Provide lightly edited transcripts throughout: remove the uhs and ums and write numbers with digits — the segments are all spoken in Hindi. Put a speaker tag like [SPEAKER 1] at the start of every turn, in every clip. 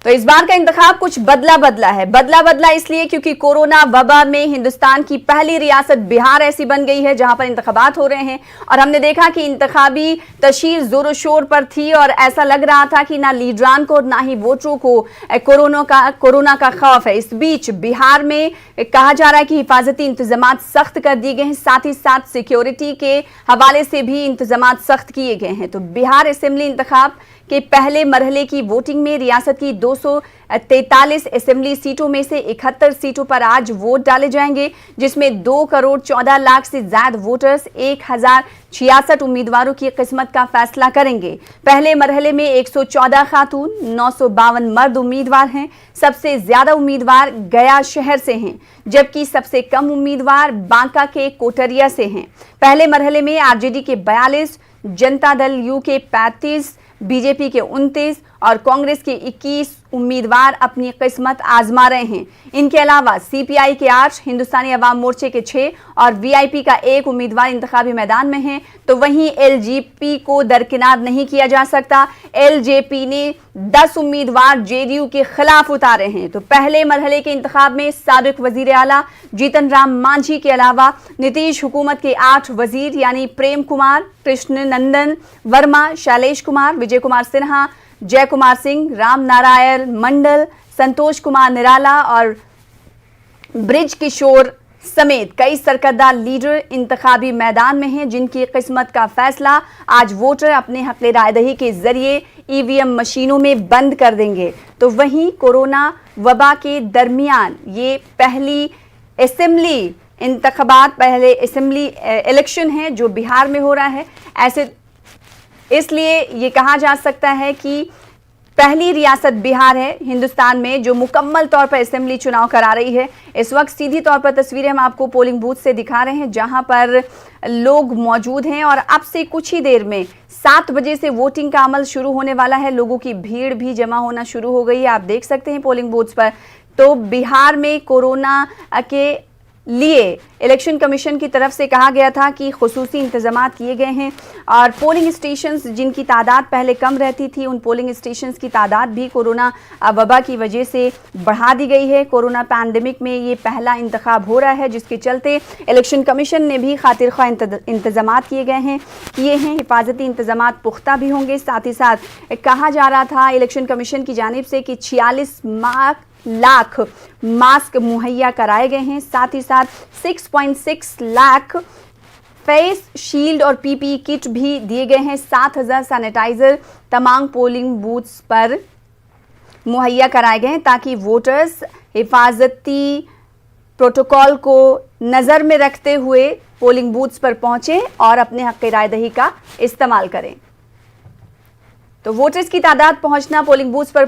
[SPEAKER 1] तो इस बार का इंतखाब कुछ बदला बदला इसलिए क्योंकि कोरोना वबा में हिंदुस्तान की पहली रियासत बिहार ऐसी बन गई है जहां पर इंतखाबात हो रहे हैं। और हमने देखा कि इंतखाबी तशहीर जोरों शोर पर थी और ऐसा लग रहा था कि ना लीडरान को ना ही वोटरों को कोरोना का खौफ है। इस बीच बिहार में कहा जा रहा है कि हिफाजती इंतजामात सख्त कर दिए गए हैं, साथ ही साथ सिक्योरिटी के हवाले से भी इंतजामात सख्त किए गए हैं। तो बिहार असेंबली इंतखाब के पहले मरहले की वोटिंग में रियासत की 243 असेंबली सीटों में से 71 सीटों पर आज वोट डाले जाएंगे, जिसमें 2 करोड़ 14 लाख से ज्यादा वोटर्स 1066 उम्मीदवारों की किस्मत का फैसला करेंगे। पहले मरहले में 114 खातून 952 मर्द उम्मीदवार हैं। सबसे ज्यादा उम्मीदवार गया शहर से हैं, जबकि सबसे कम उम्मीदवार बांका के कोटरिया से हैं। पहले मरहले में आरजेडी के 42, जनता दल यू के 35, बीजेपी के 29 और कांग्रेस के 21 उम्मीदवार अपनी किस्मत आजमा रहे हैं। इनके अलावा सीपीआई के 8, हिंदुस्तानी अवाम मोर्चे के 6 और वीआईपी का 1 उम्मीदवार इंतखाबी मैदान में हैं। तो वहीं एलजेपी को दरकिनार नहीं किया जा सकता। एलजेपी ने 10 उम्मीदवार जेडीयू के खिलाफ उतारे हैं। तो पहले मरहले के इंतखाब में साबिक वजीर आला जीतन राम मांझी के अलावा नीतीश हुकूमत के 8 वजीर यानी प्रेम कुमार, कृष्ण नंदन वर्मा, शैलेश कुमार, विजय कुमार सिन्हा, जय कुमार सिंह, राम नारायण मंडल, संतोष कुमार निराला और ब्रिज किशोर समेत कई सरकर्दा लीडर इंतखाबी मैदान में हैं, जिनकी किस्मत का फैसला आज वोटर अपने हक रायदही के जरिए ईवीएम मशीनों में बंद कर देंगे। तो वहीं कोरोना वबा के दरमियान ये पहली असेंबली इंतखाबात, पहले असेंबली इलेक्शन है जो बिहार में हो रहा है। ऐसे इसलिए ये कहा जा सकता है कि पहली रियासत बिहार है हिंदुस्तान में जो मुकम्मल तौर पर असेंबली चुनाव करा रही है। इस वक्त सीधी तौर पर तस्वीरें हम आपको पोलिंग बूथ से दिखा रहे हैं, जहां पर लोग मौजूद हैं और अब से कुछ ही देर में 7 बजे से वोटिंग का अमल शुरू होने वाला है। लोगों की भीड़ भी जमा होना शुरू हो गई है, आप देख सकते हैं पोलिंग बूथ्स पर। तो बिहार में कोरोना के लिए इलेक्शन कमीशन की तरफ से कहा गया था कि खुसूसी इंतजामात किए गए हैं और पोलिंग स्टेशंस जिनकी तादाद पहले कम रहती थी, उन पोलिंग स्टेशंस की तादाद भी कोरोना वबा की वजह से बढ़ा दी गई है। कोरोना पैंडेमिक में ये पहला इंतखाब हो रहा है, जिसके चलते इलेक्शन कमीशन ने भी खातिर ख्वाह इंतजामात किए हैं। हिफाजती इंतजामात पुख्ता भी होंगे। साथ ही साथ कहा जा रहा था इलेक्शन कमीशन की जानिब से कि 46 लाख मास्क मुहैया कराए गए हैं। साथ ही साथ 6.6 लाख फेस शील्ड और पीपीई किट भी दिए गए हैं। 7,000 सैनिटाइजर तमाम पोलिंग बूथ्स पर मुहैया कराए गए हैं ताकि वोटर्स हिफाजती प्रोटोकॉल को नज़र में रखते हुए पोलिंग बूथ्स पर पहुंचे और अपने हक रायदही का इस्तेमाल करें। तो वोटर्स की तादाद पहुंचना पोलिंग बूथ्स पर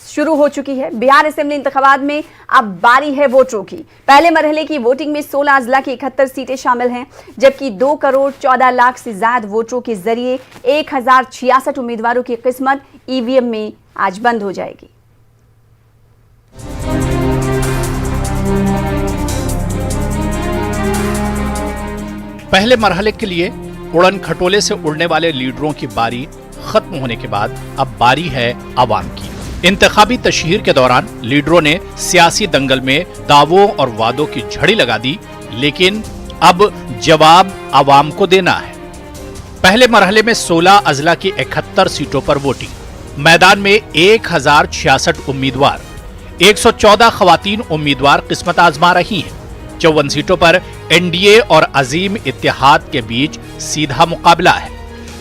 [SPEAKER 1] शुरू हो चुकी है। बिहार असेंबली इंतखाबात में अब बारी है वोटरों की। पहले मरहले की वोटिंग में 16 अजला की 71 सीटें शामिल हैं, जबकि 2 करोड़ 14 लाख से ज्यादा वोटरों के जरिए 1066 उम्मीदवारों की किस्मत ईवीएम में आज बंद हो जाएगी।
[SPEAKER 2] पहले मरहले के लिए उड़न खटोले से उड़ने वाले लीडरों की बारी खत्म होने के बाद अब बारी है आवाम की। इंतखाबी तशहीर के दौरान लीडरों ने सियासी दंगल में दावों और वादों की झड़ी लगा दी, लेकिन अब जवाब आवाम को देना है। पहले मरहले में 16 अजला की 71 सीटों पर वोटिंग। मैदान में 1066 उम्मीदवार, 114 खवातीन उम्मीदवार किस्मत आजमा रही हैं। 54 सीटों पर एनडीए और अजीम इत्तेहाद के बीच सीधा मुकाबला है।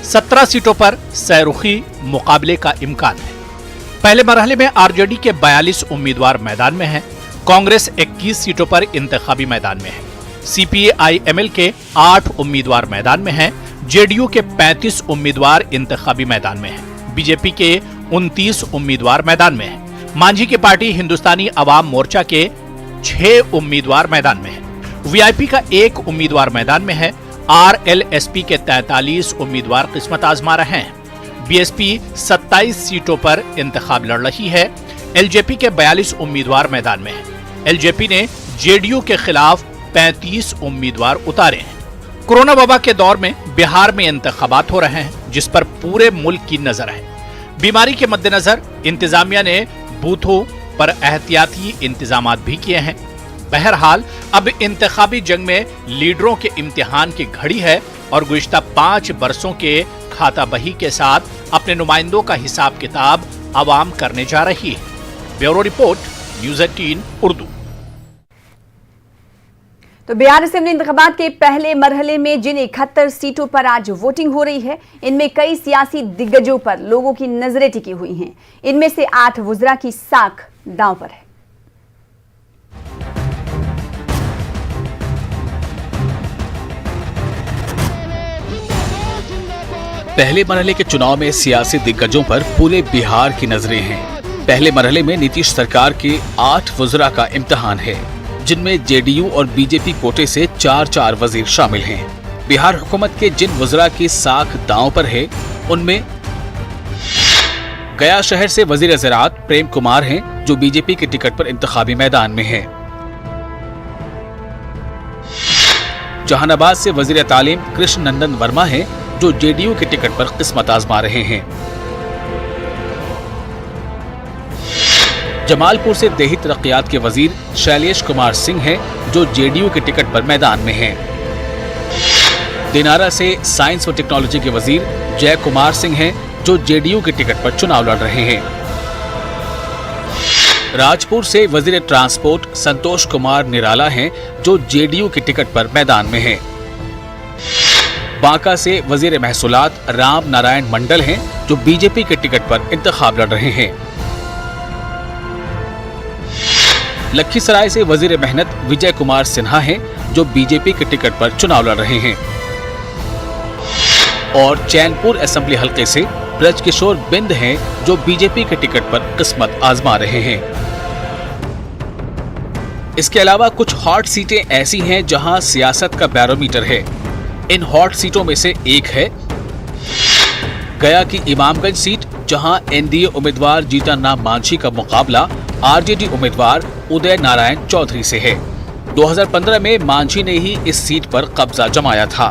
[SPEAKER 2] 17 सीटों पर सैरुखी मुकाबले का इम्कान है। पहले मरहले में आरजेडी के 42 उम्मीदवार मैदान में हैं। कांग्रेस 21 सीटों पर इंतखाबी मैदान में है। सीपीआई-एमएल के 8 उम्मीदवार मैदान में हैं। जेडीयू के 35 उम्मीदवार इंतखाबी मैदान में हैं। बीजेपी के 29 उम्मीदवार मैदान में हैं। मांझी की पार्टी हिंदुस्तानी अवाम मोर्चा के 6 उम्मीदवार मैदान में हैं। वीआईपी का 1 उम्मीदवार मैदान में है। आरएलएसपी के 43 उम्मीदवार किस्मत आजमा रहे हैं। बीएसपी 27 सीटों पर इंतखाब लड़ रही है। एलजेपी के 42 उम्मीदवार मैदान में हैं। एलजेपी ने जेडीयू के खिलाफ 35 उम्मीदवार उतारे हैं। कोरोना वबा के दौर में बिहार में इंतखाबात हो रहे हैं, जिस पर पूरे मुल्क की नजर है। बीमारी के मद्देनजर इंतजामिया ने बूथों पर एहतियाती इंतजामात भी किए हैं। बहरहाल अब इंतखाबी जंग में लीडरों के इम्तिहान की घड़ी है और गुज़िश्ता 5 बरसों के खाता बही के साथ अपने नुमाइंदों का हिसाब किताब आवाम करने जा रही है। Bureau report, news 18 Urdu.
[SPEAKER 1] तो बिहार असेंबली इंतखाबात के पहले मरहले में जिन 71 सीटों पर आज वोटिंग हो रही है, इनमें कई सियासी दिग्गजों पर लोगों की नजरें टिकी हुई हैं। इनमें से 8 वुज़रा की साख दांव पर है।
[SPEAKER 3] पहले मरहले के चुनाव में सियासी दिग्गजों पर पूरे बिहार की नजरें हैं। पहले मरहले में नीतीश सरकार के 8 वुज़रा का इम्तिहान है, जिनमें जेडीयू और बीजेपी कोटे से 4-4 वजीर शामिल हैं। बिहार हुकूमत के जिन वुज़रा की साख दांव पर है, उनमें गया शहर से वजीर ज़राअत प्रेम कुमार हैं, जो बीजेपी के टिकट पर इंतखाबी मैदान में हैं। जहानाबाद से वजीर तालीम कृष्ण नंदन वर्मा हैं, जो जेडीयू के टिकट पर किस्मत आजमा रहे हैं। जमालपुर से देही तरक्कियात के वजीर शैलेश कुमार सिंह हैं, जो जेडीयू के टिकट पर मैदान में हैं। दिनारा से साइंस व टेक्नोलॉजी के वजीर जय कुमार सिंह हैं, जो जेडीयू के टिकट पर चुनाव लड़ रहे हैं। राजपुर से वजीर ट्रांसपोर्ट संतोष कुमार निराला हैं, जो जेडीयू के टिकट पर मैदान में हैं। बांका से वजीर महसूलात राम नारायण मंडल हैं, जो बीजेपी के टिकट पर इंतखाब लड़ रहे हैं। लखीसराय से वजीर मेहनत विजय कुमार सिन्हा हैं, जो बीजेपी के टिकट पर चुनाव लड़ रहे हैं। और चैनपुर असेंबली हलके से ब्रजकिशोर बिंद हैं, जो बीजेपी के टिकट पर किस्मत आजमा रहे हैं। इसके अलावा कुछ हॉट सीटें ऐसी हैं जहां सियासत का बैरोमीटर है। इन हॉट सीटों में से एक है गया की इमामगंज सीट, जहां एनडीए उम्मीदवार जीतन राम मांझी का मुकाबला आरजेडी उम्मीदवार उदय नारायण चौधरी से है। 2015 में मांझी ने ही इस सीट पर कब्जा जमाया था।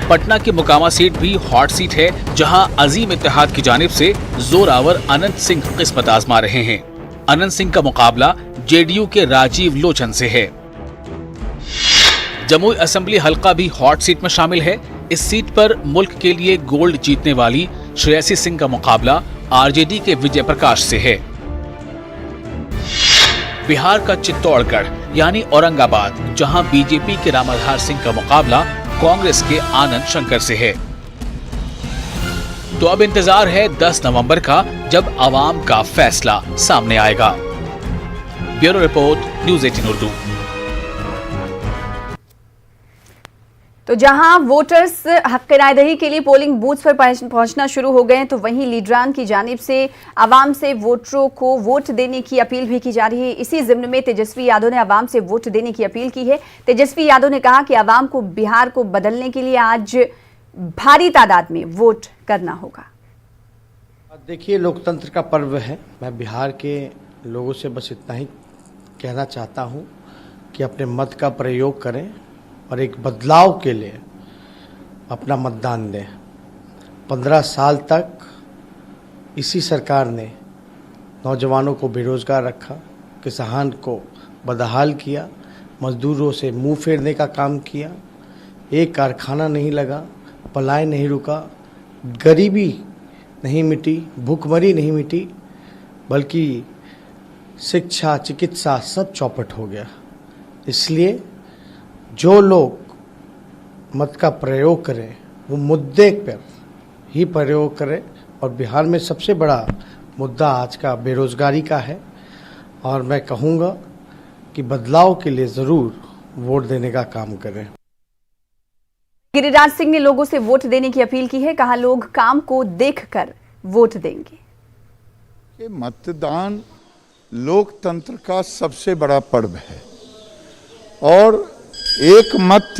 [SPEAKER 3] पटना की मुकामा सीट भी हॉट सीट है, जहां अजीम इत्तेहाद की जानिब से जोरावर अनंत सिंह किस्मत आजमा रहे हैं। अनंत सिंह का मुकाबला जेडीयू के राजीव लोचन से है। जमुई असेंबली हलका भी हॉट सीट में शामिल है। इस सीट पर मुल्क के लिए गोल्ड जीतने वाली श्रेयसी सिंह का मुकाबला आरजेडी के विजय प्रकाश से है। बिहार का चित्तौड़गढ़ यानी औरंगाबाद, जहां बीजेपी के रामाधार सिंह का मुकाबला कांग्रेस के आनंद शंकर से है। तो अब इंतजार है 10 नवंबर का, जब आवाम का फैसला सामने आएगा। Bureau report, news 18 Urdu.
[SPEAKER 1] तो जहां वोटर्स हक रायदही के लिए पोलिंग बूथ पर पहुंचना शुरू हो गए हैं, तो वहीं लीडरान की जानिब से आवाम से वोटरों को वोट देने की अपील भी की जा रही है। इसी ज़िम्न में तेजस्वी यादव ने आवाम से वोट देने की अपील की है। तेजस्वी यादव ने कहा कि आवाम को बिहार को बदलने के लिए आज भारी तादाद में वोट करना होगा।
[SPEAKER 4] देखिए, लोकतंत्र का पर्व है। मैं बिहार के लोगों से बस इतना ही कहना चाहता हूं कि अपने मत का प्रयोग करें और एक बदलाव के लिए अपना मतदान दें। 15 साल तक इसी सरकार ने नौजवानों को बेरोजगार रखा, किसान को बदहाल किया, मजदूरों से मुंह फेरने का काम किया। एक कारखाना नहीं लगा, पलायन नहीं रुका, गरीबी नहीं मिटी, भूखमरी नहीं मिटी, बल्कि शिक्षा, चिकित्सा सब चौपट हो गया। इसलिए जो लोग मत का प्रयोग करें, वो मुद्दे पर ही प्रयोग करें। और बिहार में सबसे बड़ा मुद्दा आज का बेरोजगारी का है, और मैं कहूँगा कि बदलाव के लिए ज़रूर वोट देने का काम करें।
[SPEAKER 1] गिरिराज सिंह ने लोगों से वोट देने की अपील की है। कहा, लोग काम को देखकर वोट देंगे।
[SPEAKER 5] मतदान लोकतंत्र का सबसे बड़ा पर्व है और एक मत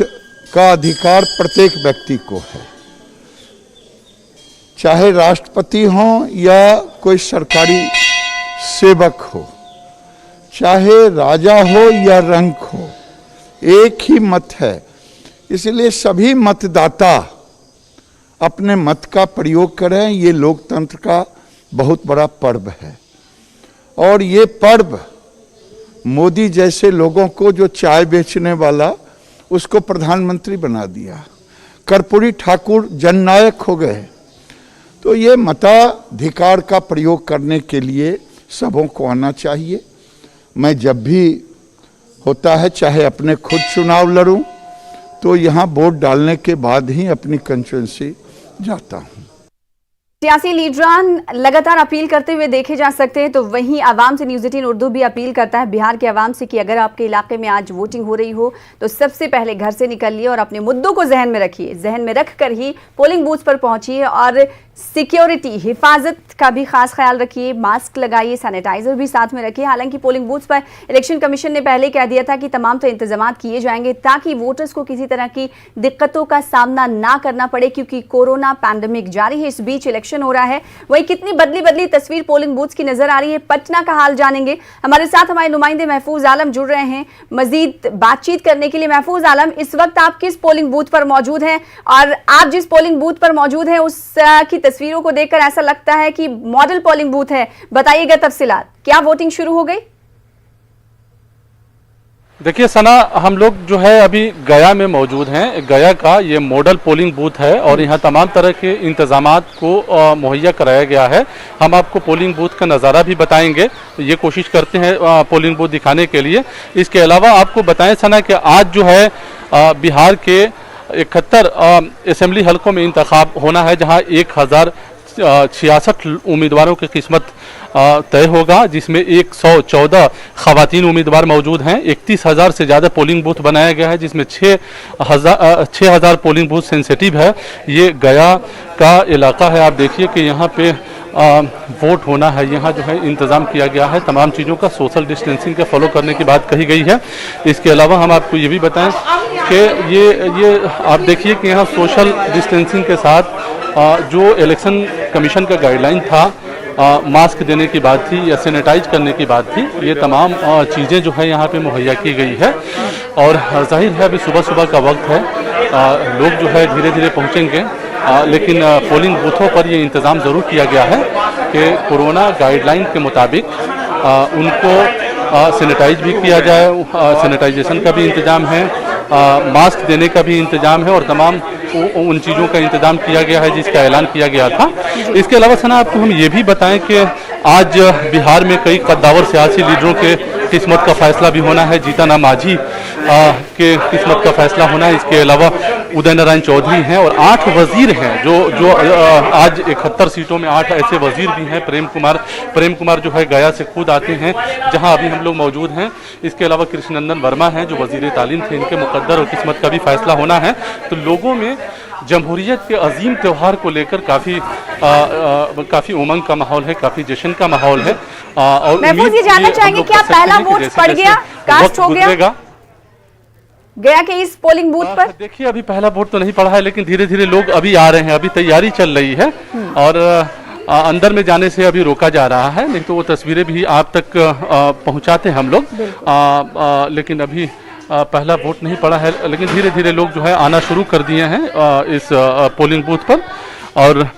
[SPEAKER 5] का अधिकार प्रत्येक व्यक्ति को है, चाहे राष्ट्रपति हो या कोई सरकारी सेवक हो, चाहे राजा हो या रंक हो, एक ही मत है। इसलिए सभी मतदाता अपने मत का प्रयोग करें। ये लोकतंत्र का बहुत बड़ा पर्व है। और ये पर्व मोदी जैसे लोगों को, जो चाय बेचने वाला, उसको प्रधानमंत्री बना दिया। कर्पूरी ठाकुर जननायक हो गए। तो ये मताधिकार का प्रयोग करने के लिए सबों को आना चाहिए। मैं जब भी होता है, चाहे अपने खुद चुनाव लड़ूं, तो यहाँ वोट डालने के बाद ही अपनी कंस्टिट्यूएंसी जाता हूँ।
[SPEAKER 1] सियासी लीडरान लगातार अपील करते हुए देखे जा सकते हैं, तो वहीं आवाम से न्यूज़ 18 उर्दू भी अपील करता है बिहार के आवाम से कि अगर आपके इलाके में आज वोटिंग हो रही हो तो सबसे पहले घर से निकलिए और अपने मुद्दों को जहन में रखिए, जहन में रख कर ही पोलिंग बूथ पर पहुंचिए और सिक्योरिटी, हिफाजत का भी खास ख्याल रखिए, मास्क लगाइए, सैनिटाइजर भी साथ में रखिए। हालांकि पोलिंग बूथ पर इलेक्शन कमीशन ने पहले कह दिया था कि तमाम तो इंतजाम किए जाएंगे ताकि वोटर्स को किसी तरह की दिक्कतों का सामना ना करना पड़े, क्योंकि कोरोना पैंडेमिक जारी है, इस बीच इलेक्शन हो रहा है। वही कितनी बदली तस्वीर पोलिंग बूथ की नजर आ रही है, पटना का हाल जानेंगे। हमारे साथ हमारे नुमाइंदे महफूज आलम जुड़ रहे हैं मजीद बातचीत करने के लिए। महफूज आलम, इस वक्त आप किस पोलिंग बूथ पर मौजूद हैं और आप जिस पोलिंग बूथ पर मौजूद हैं उस की तस्वीरों को देखकर ऐसा लगता है कि मॉडल पोलिंग बूथ है, बताइएगा तफसीलात, क्या वोटिंग शुरू हो गई?
[SPEAKER 6] देखिए सना, हम लोग जो है अभी गया में मौजूद हैं। गया का ये मॉडल पोलिंग बूथ है और यहाँ तमाम तरह के इंतजामात को मुहैया कराया गया है। हम आपको पोलिंग बूथ का नज़ारा भी बताएंगे, ये कोशिश करते हैं पोलिंग बूथ दिखाने के लिए। इसके अलावा आपको बताएं सना कि आज जो है बिहार के 71 असेंबली हलकों में इंतखाब होना है, जहाँ 1066 उम्मीदवारों की किस्मत तय होगा, जिसमें 114 खवातीन उम्मीदवार मौजूद हैं। 31,000 से ज़्यादा पोलिंग बूथ बनाया गया है, जिसमें 6,000 पोलिंग बूथ सेंसिटिव है। ये गया का इलाका है, आप देखिए कि यहाँ पे वोट होना है। यहाँ जो है इंतज़ाम किया गया है, तमाम चीज़ों का सोशल डिस्टेंसिंग के फॉलो करने की बात कही गई है। इसके अलावा हम आपको ये भी बताएं कि ये आप देखिए कि यहाँ सोशल डिस्टेंसिंग के साथ जो इलेक्शन कमीशन का गाइडलाइन था, मास्क देने की बात थी या सैनिटाइज करने की बात थी, ये तमाम चीज़ें जो है यहाँ पे मुहैया की गई है। और जाहिर है अभी सुबह का वक्त है, लोग जो है धीरे धीरे पहुँचेंगे, लेकिन पोलिंग बूथों पर ये इंतज़ाम ज़रूर किया गया है कि कोरोना गाइडलाइन के मुताबिक उनको सैनिटाइज भी किया जाए, सैनिटाइजेशन का भी इंतज़ाम है, मास्क देने का भी इंतज़ाम है और तमाम उन चीज़ों का इंतज़ाम किया गया है जिसका ऐलान किया गया था। इसके अलावा सना आपको हम ये भी बताएं कि आज बिहार में कई कद्दावर सियासी लीडरों के किस्मत का फैसला भी होना है। जीतन राम मांझी के किस्मत का फैसला होना है। इसके अलावा उदय नारायण चौधरी हैं और 8 वजीर हैं जो आज 71 सीटों में 8 ऐसे वजीर भी हैं। प्रेम कुमार जो है गया से खुद आते हैं जहां अभी हम लोग मौजूद हैं। इसके अलावा कृष्णनंदन वर्मा हैं जो वजीर तालीम थे, इनके मुकद्दर और किस्मत का भी फैसला होना है। तो लोगों में जमहूरियत के अजीम त्यौहार को लेकर काफ़ी उमंग का माहौल है, काफ़ी जश्न का माहौल है। और
[SPEAKER 1] महफूज ये जानना चाहेंगे क्या पहला वोट पड़ गया, कास्ट हो गया कि इस पोलिंग बूथ पर?
[SPEAKER 6] देखिए अभी पहला वोट तो नहीं पड़ा है, लेकिन धीरे धीरे लोग अभी आ रहे हैं, अभी तैयारी चल रही है और अंदर में जाने से अभी रोका जा रहा है, नहीं तो वो तस्वीरें भी आप तक पहुंचाते हैं हम लोग। लेकिन अभी पहला वोट नहीं पड़ा है, लेकिन धीरे धीरे लोग जो है आना शुरू कर दिए हैं इस पोलिंग बूथ पर। और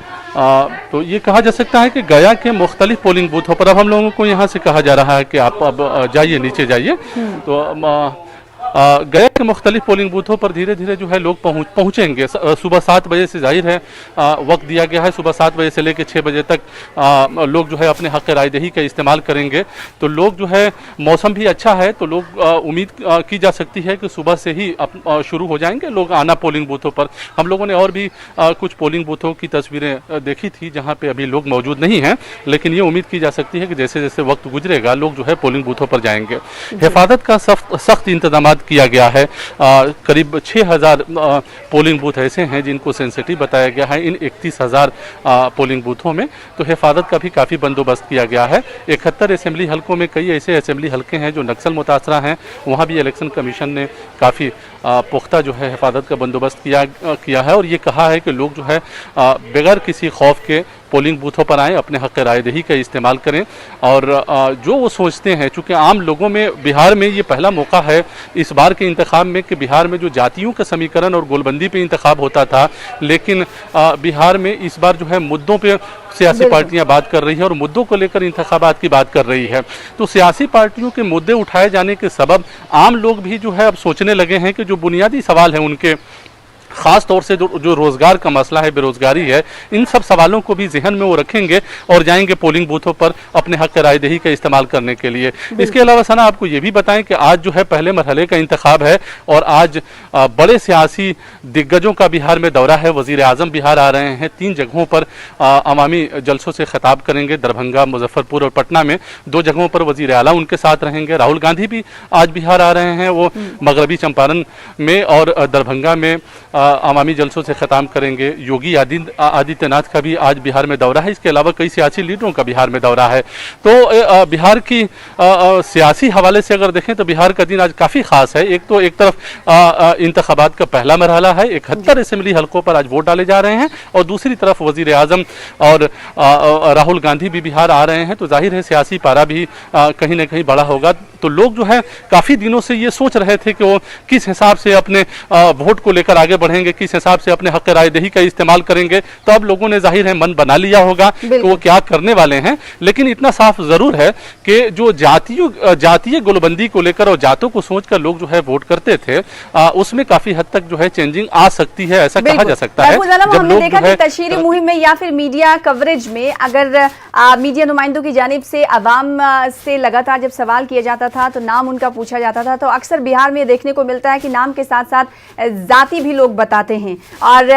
[SPEAKER 6] तो ये कहा जा सकता है कि गया के मुख्तलिफ पोलिंग बूथों पर अब हम लोगों को यहाँ से कहा जा रहा है कि आप अब जाइए, नीचे जाइए। तो गया के मुख्तलिफ पोलिंग बूथों पर धीरे धीरे जो है लोग पहुँचेंगे। सुबह 7 बजे से जाहिर है वक्त दिया गया है, सुबह 7 बजे से लेकर 6 बजे तक लोग जो है अपने हक़ रायदही का इस्तेमाल करेंगे। तो लोग जो है, मौसम भी अच्छा है तो लोग उम्मीद की जा सकती है कि सुबह से ही शुरू हो जाएंगे लोग आना पोलिंग बूथों पर। हम लोगों ने और भी कुछ पोलिंग बूथों की तस्वीरें देखी थी जहाँ पर अभी लोग मौजूद नहीं हैं, लेकिन ये उम्मीद की जा सकती है कि जैसे जैसे वक्त गुजरेगा लोग जो है पोलिंग बूथों पर जाएंगे। हिफाजत का सख्त इंतजाम किया गया है। करीब 6,000 पोलिंग बूथ ऐसे हैं जिनको सेंसिटिव बताया गया है। इन 31,000 पोलिंग बूथों में तो हिफाजत का भी काफ़ी बंदोबस्त किया गया है। 71 असेंबली हलकों में कई ऐसे असेंबली हलके हैं जो नक्सल मुतासरा हैं, वहाँ भी इलेक्शन कमीशन ने काफ़ी पुख्ता जो है हिफाजत का बंदोबस्त किया है और ये कहा है कि लोग जो है बगैर किसी खौफ के पोलिंग बूथों पर आएँ, अपने हक़ रायदही का इस्तेमाल करें और जो वो सोचते हैं, चूँकि आम लोगों में बिहार में ये पहला मौका है इस बार के इंतखाब में कि बिहार में जो जातियों का समीकरण और गोलबंदी पे इंतखाब होता था, लेकिन बिहार में इस बार जो है मुद्दों पे सियासी पार्टियां बात कर रही है और मुद्दों को लेकर इंतखाबात की बात कर रही है। तो सियासी पार्टियों के मुद्दे उठाए जाने के सबब आम लोग भी जो है अब सोचने लगे हैं कि जो बुनियादी सवाल है उनके, खास तौर से जो रोजगार का मसला है, बेरोजगारी है, इन सब सवालों को भी जहन में वो रखेंगे और जाएंगे पोलिंग बूथों पर अपने हक रायदही का इस्तेमाल करने के लिए। इसके अलावा सना आपको ये भी बताएं कि आज जो है पहले मरहले का इंतखाब है और आज बड़े सियासी दिग्गजों का बिहार में दौरा है। वजीर आजम बिहार आ रहे हैं, 3 जगहों पर अवामी जलसों से खिताब करेंगे, दरभंगा, मुजफ्फरपुर और पटना में। 2 जगहों पर वजीर आला उनके साथ रहेंगे। राहुल गांधी भी आज बिहार आ रहे हैं, वो मगरबी चंपारण में और दरभंगा में अवामी जलसों से खिताब करेंगे। योगी आदित्यनाथ का भी आज बिहार में दौरा है। इसके अलावा कई सियासी लीडरों का बिहार में दौरा है। तो बिहार की सियासी हवाले से अगर देखें तो बिहार का दिन आज काफ़ी खास है। एक तरफ इंतखाबात का पहला मरहला है, 71 असेंबली हलकों पर आज वोट डाले जा रहे हैं और दूसरी तरफ वजीर आजम और राहुल गांधी भी बिहार आ रहे हैं। तो जाहिर है सियासी पारा भी कहीं ना कहीं बड़ा होगा। तो लोग जो है काफ़ी दिनों से ये सोच रहे थे कि वो किस हिसाब से अपने वोट को लेकर आगे बढ़ेंगे, किस हिसाब से अपने हक रायदही का इस्तेमाल करेंगे। तो अब लोगों ने जाहिर है मन बना लिया होगा कि वो क्या करने वाले हैं। लेकिन इतना साफ जरूर है कि जो जातीय गोलबंदी को लेकर और जातों को सोचकर लोग जो है वोट करते थे, उसमें काफी हद तक जो है चेंजिंग आ सकती है, ऐसा कहा जा सकता है।
[SPEAKER 1] जब लोग देखा कि तशहीरी मुहिम में या फिर मीडिया कवरेज में अगर मीडिया नुमाइंदों की जानिब से अवाम से लगातार जब सवाल किया जाता था तो नाम उनका पूछा जाता था, तो अक्सर बिहार में देखने को मिलता है कि नाम के साथ साथ जाति भी लोग बताते हैं। और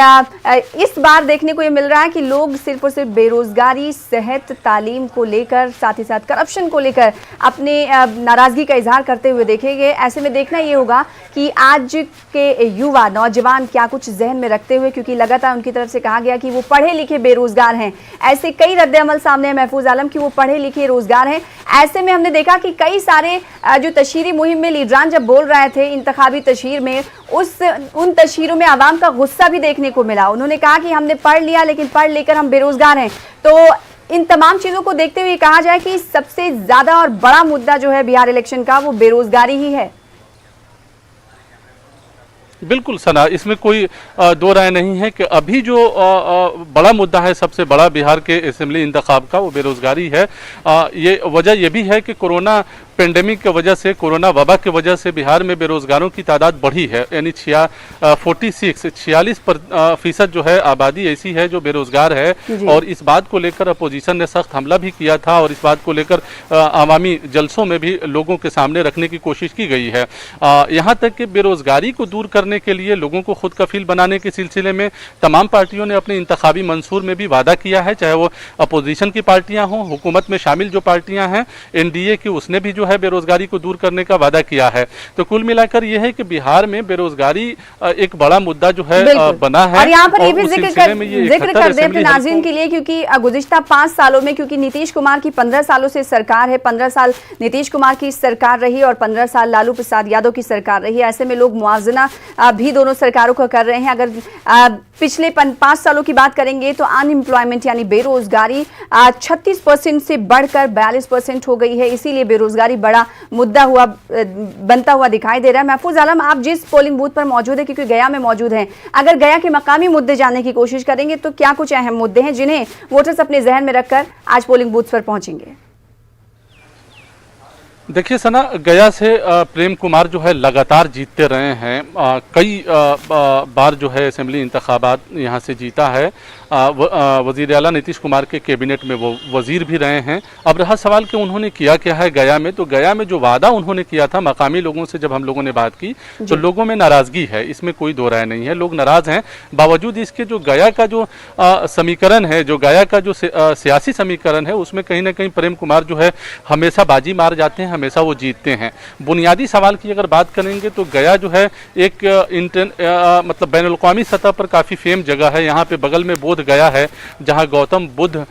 [SPEAKER 1] इस बार देखने को ये मिल रहा है कि लोग सिर्फ और सिर्फ बेरोजगारी, सेहत, तालीम को लेकर, साथ ही साथ करप्शन को लेकर अपने नाराजगी का इजहार करते हुए देखेंगे। ऐसे में देखना ये होगा कि आज के युवा नौजवान क्या कुछ जहन में रखते हुए, क्योंकि लगातार उनकी तरफ से कहा गया कि वो पढ़े लिखे बेरोजगार हैं। ऐसे कई रद्द-ए-अमल सामने है महफूज आलम कि वो पढ़े लिखे रोजगार हैं। ऐसे में हमने देखा कि कई सारे जो तशहीरी मुहिम में लीडरान जब बोल रहे थे इंतखाबी तशहीर में, उन तशहीरों में आवाम का गुस्सा भी देखने को मिला। उन्होंने कहा कि हमने पढ़ लिया लेकिन पढ़ लेकर हम बेरोजगार हैं। तो इन तमाम चीजों को देखते हुए कहा जाए कि सबसे ज्यादा और बड़ा मुद्दा जो है बिहार इलेक्शन का वो बेरोजगारी ही है।
[SPEAKER 6] बिल्कुल सना, इसमें कोई दो राय नहीं है कि अभी जो बड़ा मुद्दा है, सबसे बड़ा बिहार के असेंबली इंतखाब का, वो बेरोजगारी है। ये वजह ये भी है कि कोरोना पेंडेमिक की वजह से, कोरोना वबा की वजह से बिहार में बेरोजगारों की तादाद बढ़ी है। यानी 46% जो है आबादी ऐसी है जो बेरोजगार है। और इस बात को लेकर अपोजिशन ने सख्त हमला भी किया था और इस बात को लेकर आवामी जलसों में भी लोगों के सामने रखने की कोशिश की गई है। यहाँ तक कि बेरोजगारी को दूर करने के लिए, लोगों को खुद कफील बनाने के सिलसिले में तमाम पार्टियों ने अपने इंतखाबी मंसूर में भी वादा किया है, चाहे वो अपोजिशन की पार्टियां हों, हुकूमत में शामिल जो पार्टियां हैं, एनडीए की, उसने भी जो है बेरोजगारी को दूर करने का वादा किया है। तो कुल मिलाकर यह है कि बिहार में बेरोजगारी एक बड़ा मुद्दा जो है बना है।
[SPEAKER 1] और यहाँ पर ये भी जिक्र कर दे अपने नाज़रीन के लिए, क्योंकि गुज़िश्ता 5 सालों में, क्योंकि नीतीश कुमार की 15 सालों से सरकार है, 15 साल नीतीश कुमार की सरकार रही और 15 साल लालू प्रसाद यादव की सरकार रही। ऐसे में लोग मुआवजना भी दोनों सरकारों को कर रहे हैं। अगर पिछले 5 सालों की बात करेंगे तो अनएम्प्लॉयमेंट यानी बेरोजगारी 36% से बढ़कर 42% हो गई है। इसीलिए बेरोजगारी बड़ा मुद्दा बनता हुआ दिखाई दे रहा है। महफूज आलम, आप जिस पोलिंग बूथ पर मौजूद है, क्योंकि गया में मौजूद हैं, अगर गया के मकामी मुद्दे जानने की कोशिश करेंगे तो क्या कुछ अहम मुद्दे हैं जिन्हें वोटर्स अपने जहन में रखकर आज पोलिंग बूथ पर पहुंचेंगे?
[SPEAKER 6] देखिए सना, गया से प्रेम कुमार जो है लगातार जीतते रहे हैं। कई बार जो है असेंबली इंतखाबात यहाँ से जीता है। वज़ीर आला नीतीश कुमार के कैबिनेट में वो वज़ीर भी रहे हैं। अब रहा सवाल कि उन्होंने किया क्या है गया में। तो गया में जो वादा उन्होंने किया था, मकामी लोगों से जब हम लोगों ने बात की तो लोगों में नाराज़गी है, इसमें कोई दो राय नहीं है। लोग नाराज़ हैं। बावजूद इसके जो गया का जो समीकरण है, जो गया का जो सियासी समीकरण है, उसमें कहीं ना कहीं प्रेम कुमार जो है हमेशा बाजी मार जाते हैं, हमेशा वो जीतते हैं। बुनियादी सवाल की अगर बात करेंगे तो गया जो है एक मतलब बैनुल-अक़वामी सतह पर काफ़ी फेम जगह है। यहाँ पे बगल में बोध बोध गया है, जहां गौतम बुद्ध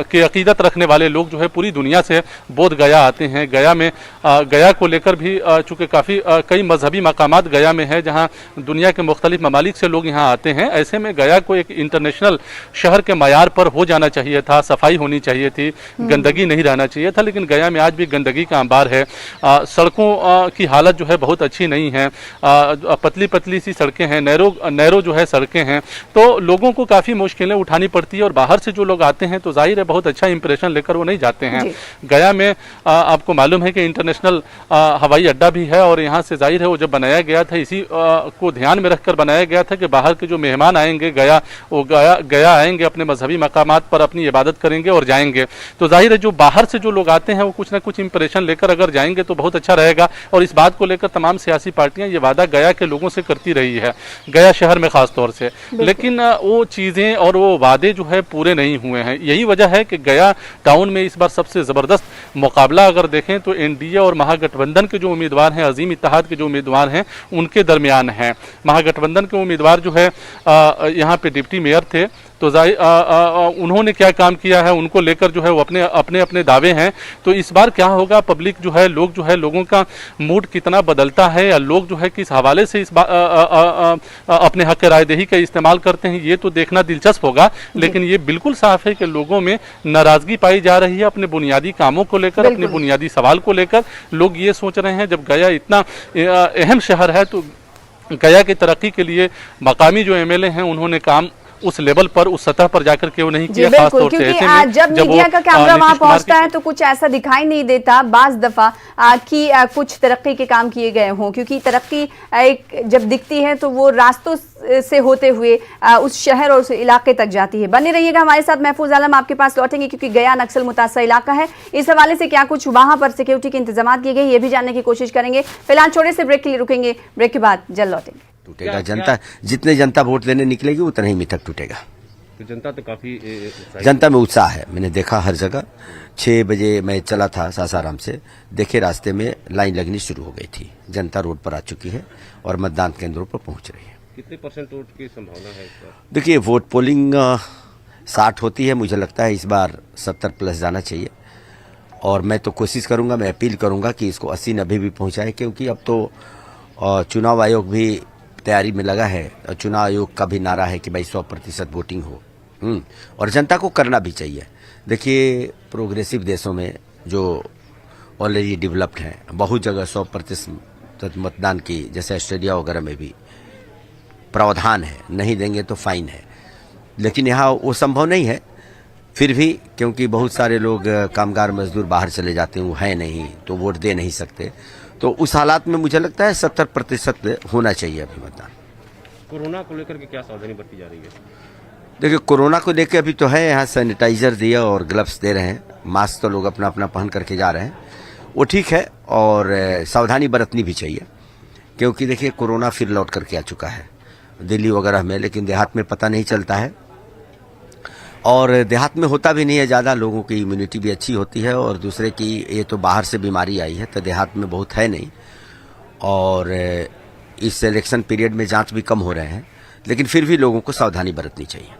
[SPEAKER 6] की अकीदत रखने वाले लोग जो है पूरी दुनिया से बोध गया आते हैं। गया में गया को लेकर भी चूंकि काफ़ी कई मजहबी मकामात गया में है, जहां दुनिया के मुख्तलिफ ममालिक से लोग यहाँ आते हैं। ऐसे में गया को एक इंटरनेशनल शहर के मयार पर हो जाना चाहिए था, सफाई होनी चाहिए थी, गंदगी नहीं रहना चाहिए था, लेकिन गया में आज भी गंदगी का अंबार है। सड़कों की हालत जो है बहुत अच्छी नहीं है, पतली पतली सी सड़कें हैं, नैरो जो है सड़कें हैं, तो लोगों को काफ़ी मुश्किलें उठानी पड़ती है। और बाहर से जो लोग आते हैं तो जाहिर है बहुत अच्छा इंप्रेशन लेकर वो नहीं जाते हैं। गया में आपको मालूम है कि इंटरनेशनल हवाई अड्डा भी है, और यहाँ से जाहिर है वो जब बनाया गया था इसी को ध्यान में रखकर बनाया गया था कि बाहर के जो मेहमान आएंगे गया आएंगे, अपने मजहबी मकामात पर अपनी इबादत करेंगे और जाएंगे। तो जाहिर है जो बाहर से जो लोग आते हैं वो कुछ ना कुछ इंप्रेशन लेकर अगर जाएंगे तो बहुत अच्छा रहेगा। और इस बात को लेकर तमाम सियासी पार्टियां ये वादा गया के लोगों से करती रही है, गया शहर में खास तौर से, लेकिन वो चीज़ें और वो वादे जो है पूरे नहीं हुए हैं। यही वजह है कि गया टाउन में इस बार सबसे ज़बरदस्त मुकाबला अगर देखें तो एनडीए और महागठबंधन के जो उम्मीदवार हैं, अजीम इत्तेहाद के जो उम्मीदवार हैं, उनके दरमियान हैं। महागठबंधन के उम्मीदवार जो है यहाँ पे डिप्टी मेयर थे, तो उन्होंने क्या काम किया है उनको लेकर जो है वो अपने दावे हैं। तो इस बार क्या होगा, पब्लिक जो है लोगों का मूड कितना बदलता है, या लोग जो है किस हवाले से इस अपने हक रायदही का इस्तेमाल करते हैं, ये तो देखना दिलचस्प होगा। लेकिन ये बिल्कुल साफ है कि लोगों में नाराजगी पाई जा रही है अपने बुनियादी कामों को लेकर, अपने बुनियादी सवाल को लेकर। लोग ये सोच रहे हैं जब गया इतना अहम शहर है तो गया की तरक्की के लिए मकामी जो एमएलए हैं उन्होंने काम उस लेवल पर, उस सतह पर जाकर के वो नहीं किया, खास तौर से ऐसे में
[SPEAKER 1] जब मीडिया का कैमरा वहां पहुंचता है तो कुछ ऐसा दिखाई नहीं देता बाज दफा कि कुछ तरक्की के काम किए गए हों, क्योंकि तरक्की जब दिखती है तो वो रास्तों से होते हुए उस शहर और उस इलाके तक जाती है। बने रहिएगा हमारे साथ, महफूज आलम आपके पास लौटेंगे क्योंकि गया नक्सल मुतासर इलाका है। इस हवाले से क्या कुछ वहां पर सिक्योरिटी के इंतजाम किए गए ये भी जानने की कोशिश करेंगे। फिलहाल छोटे से ब्रेक के लिए रुकेंगे, ब्रेक के बाद जल्द लौटेंगे।
[SPEAKER 7] टूटेगा जनता, जितने जनता वोट देने निकलेगी उतना ही मिथक टूटेगा।
[SPEAKER 8] तो जनता तो काफी
[SPEAKER 7] जनता में उत्साह है, मैंने देखा हर जगह। 6 बजे मैं चला था सासाराम से, देखे रास्ते में लाइन लगनी शुरू हो गई थी। जनता रोड पर आ चुकी है और मतदान केंद्रों पर पहुंच रही है।
[SPEAKER 8] कितने % वोट की संभावना है इस बार?
[SPEAKER 7] देखिए, वोट पोलिंग 60 होती है, मुझे लगता है इस बार 70+ जाना चाहिए। और मैं तो कोशिश करूंगा, मैं अपील करूंगा कि इसको 80-90 भी पहुंचाए, क्योंकि अब तो चुनाव आयोग भी तैयारी में लगा है। चुनाव आयोग का भी नारा है कि भाई 100% वोटिंग हो, और जनता को करना भी चाहिए। देखिए, प्रोग्रेसिव देशों में जो ऑलरेडी डेवलप्ड हैं, बहुत जगह 100% मतदान की, जैसे ऑस्ट्रेलिया वगैरह में भी प्रावधान है, नहीं देंगे तो फाइन है। लेकिन यहाँ वो संभव नहीं है। फिर भी क्योंकि बहुत सारे लोग कामगार मजदूर बाहर चले जाते हैं, वो है नहीं तो वोट दे नहीं सकते, तो उस हालात में मुझे लगता है 70% होना चाहिए अभी मतदान।
[SPEAKER 8] कोरोना को लेकर के क्या सावधानी बरती जा रही है?
[SPEAKER 7] देखिए, कोरोना को लेकर अभी तो है, यहाँ सैनिटाइजर दिया और ग्लव्स दे रहे हैं, मास्क तो लोग अपना अपना पहन करके जा रहे हैं, वो ठीक है। और सावधानी बरतनी भी चाहिए, क्योंकि देखिए कोरोना फिर लौट करके आ चुका है दिल्ली वगैरह में, लेकिन देहात में पता नहीं चलता है। और देहात में होता भी नहीं है ज़्यादा, लोगों की इम्यूनिटी भी अच्छी होती है। और दूसरे की ये तो बाहर से बीमारी आई है, तो देहात में बहुत है नहीं। और इस इलेक्शन पीरियड में जांच भी कम हो रहे हैं, लेकिन फिर भी लोगों को सावधानी बरतनी चाहिए।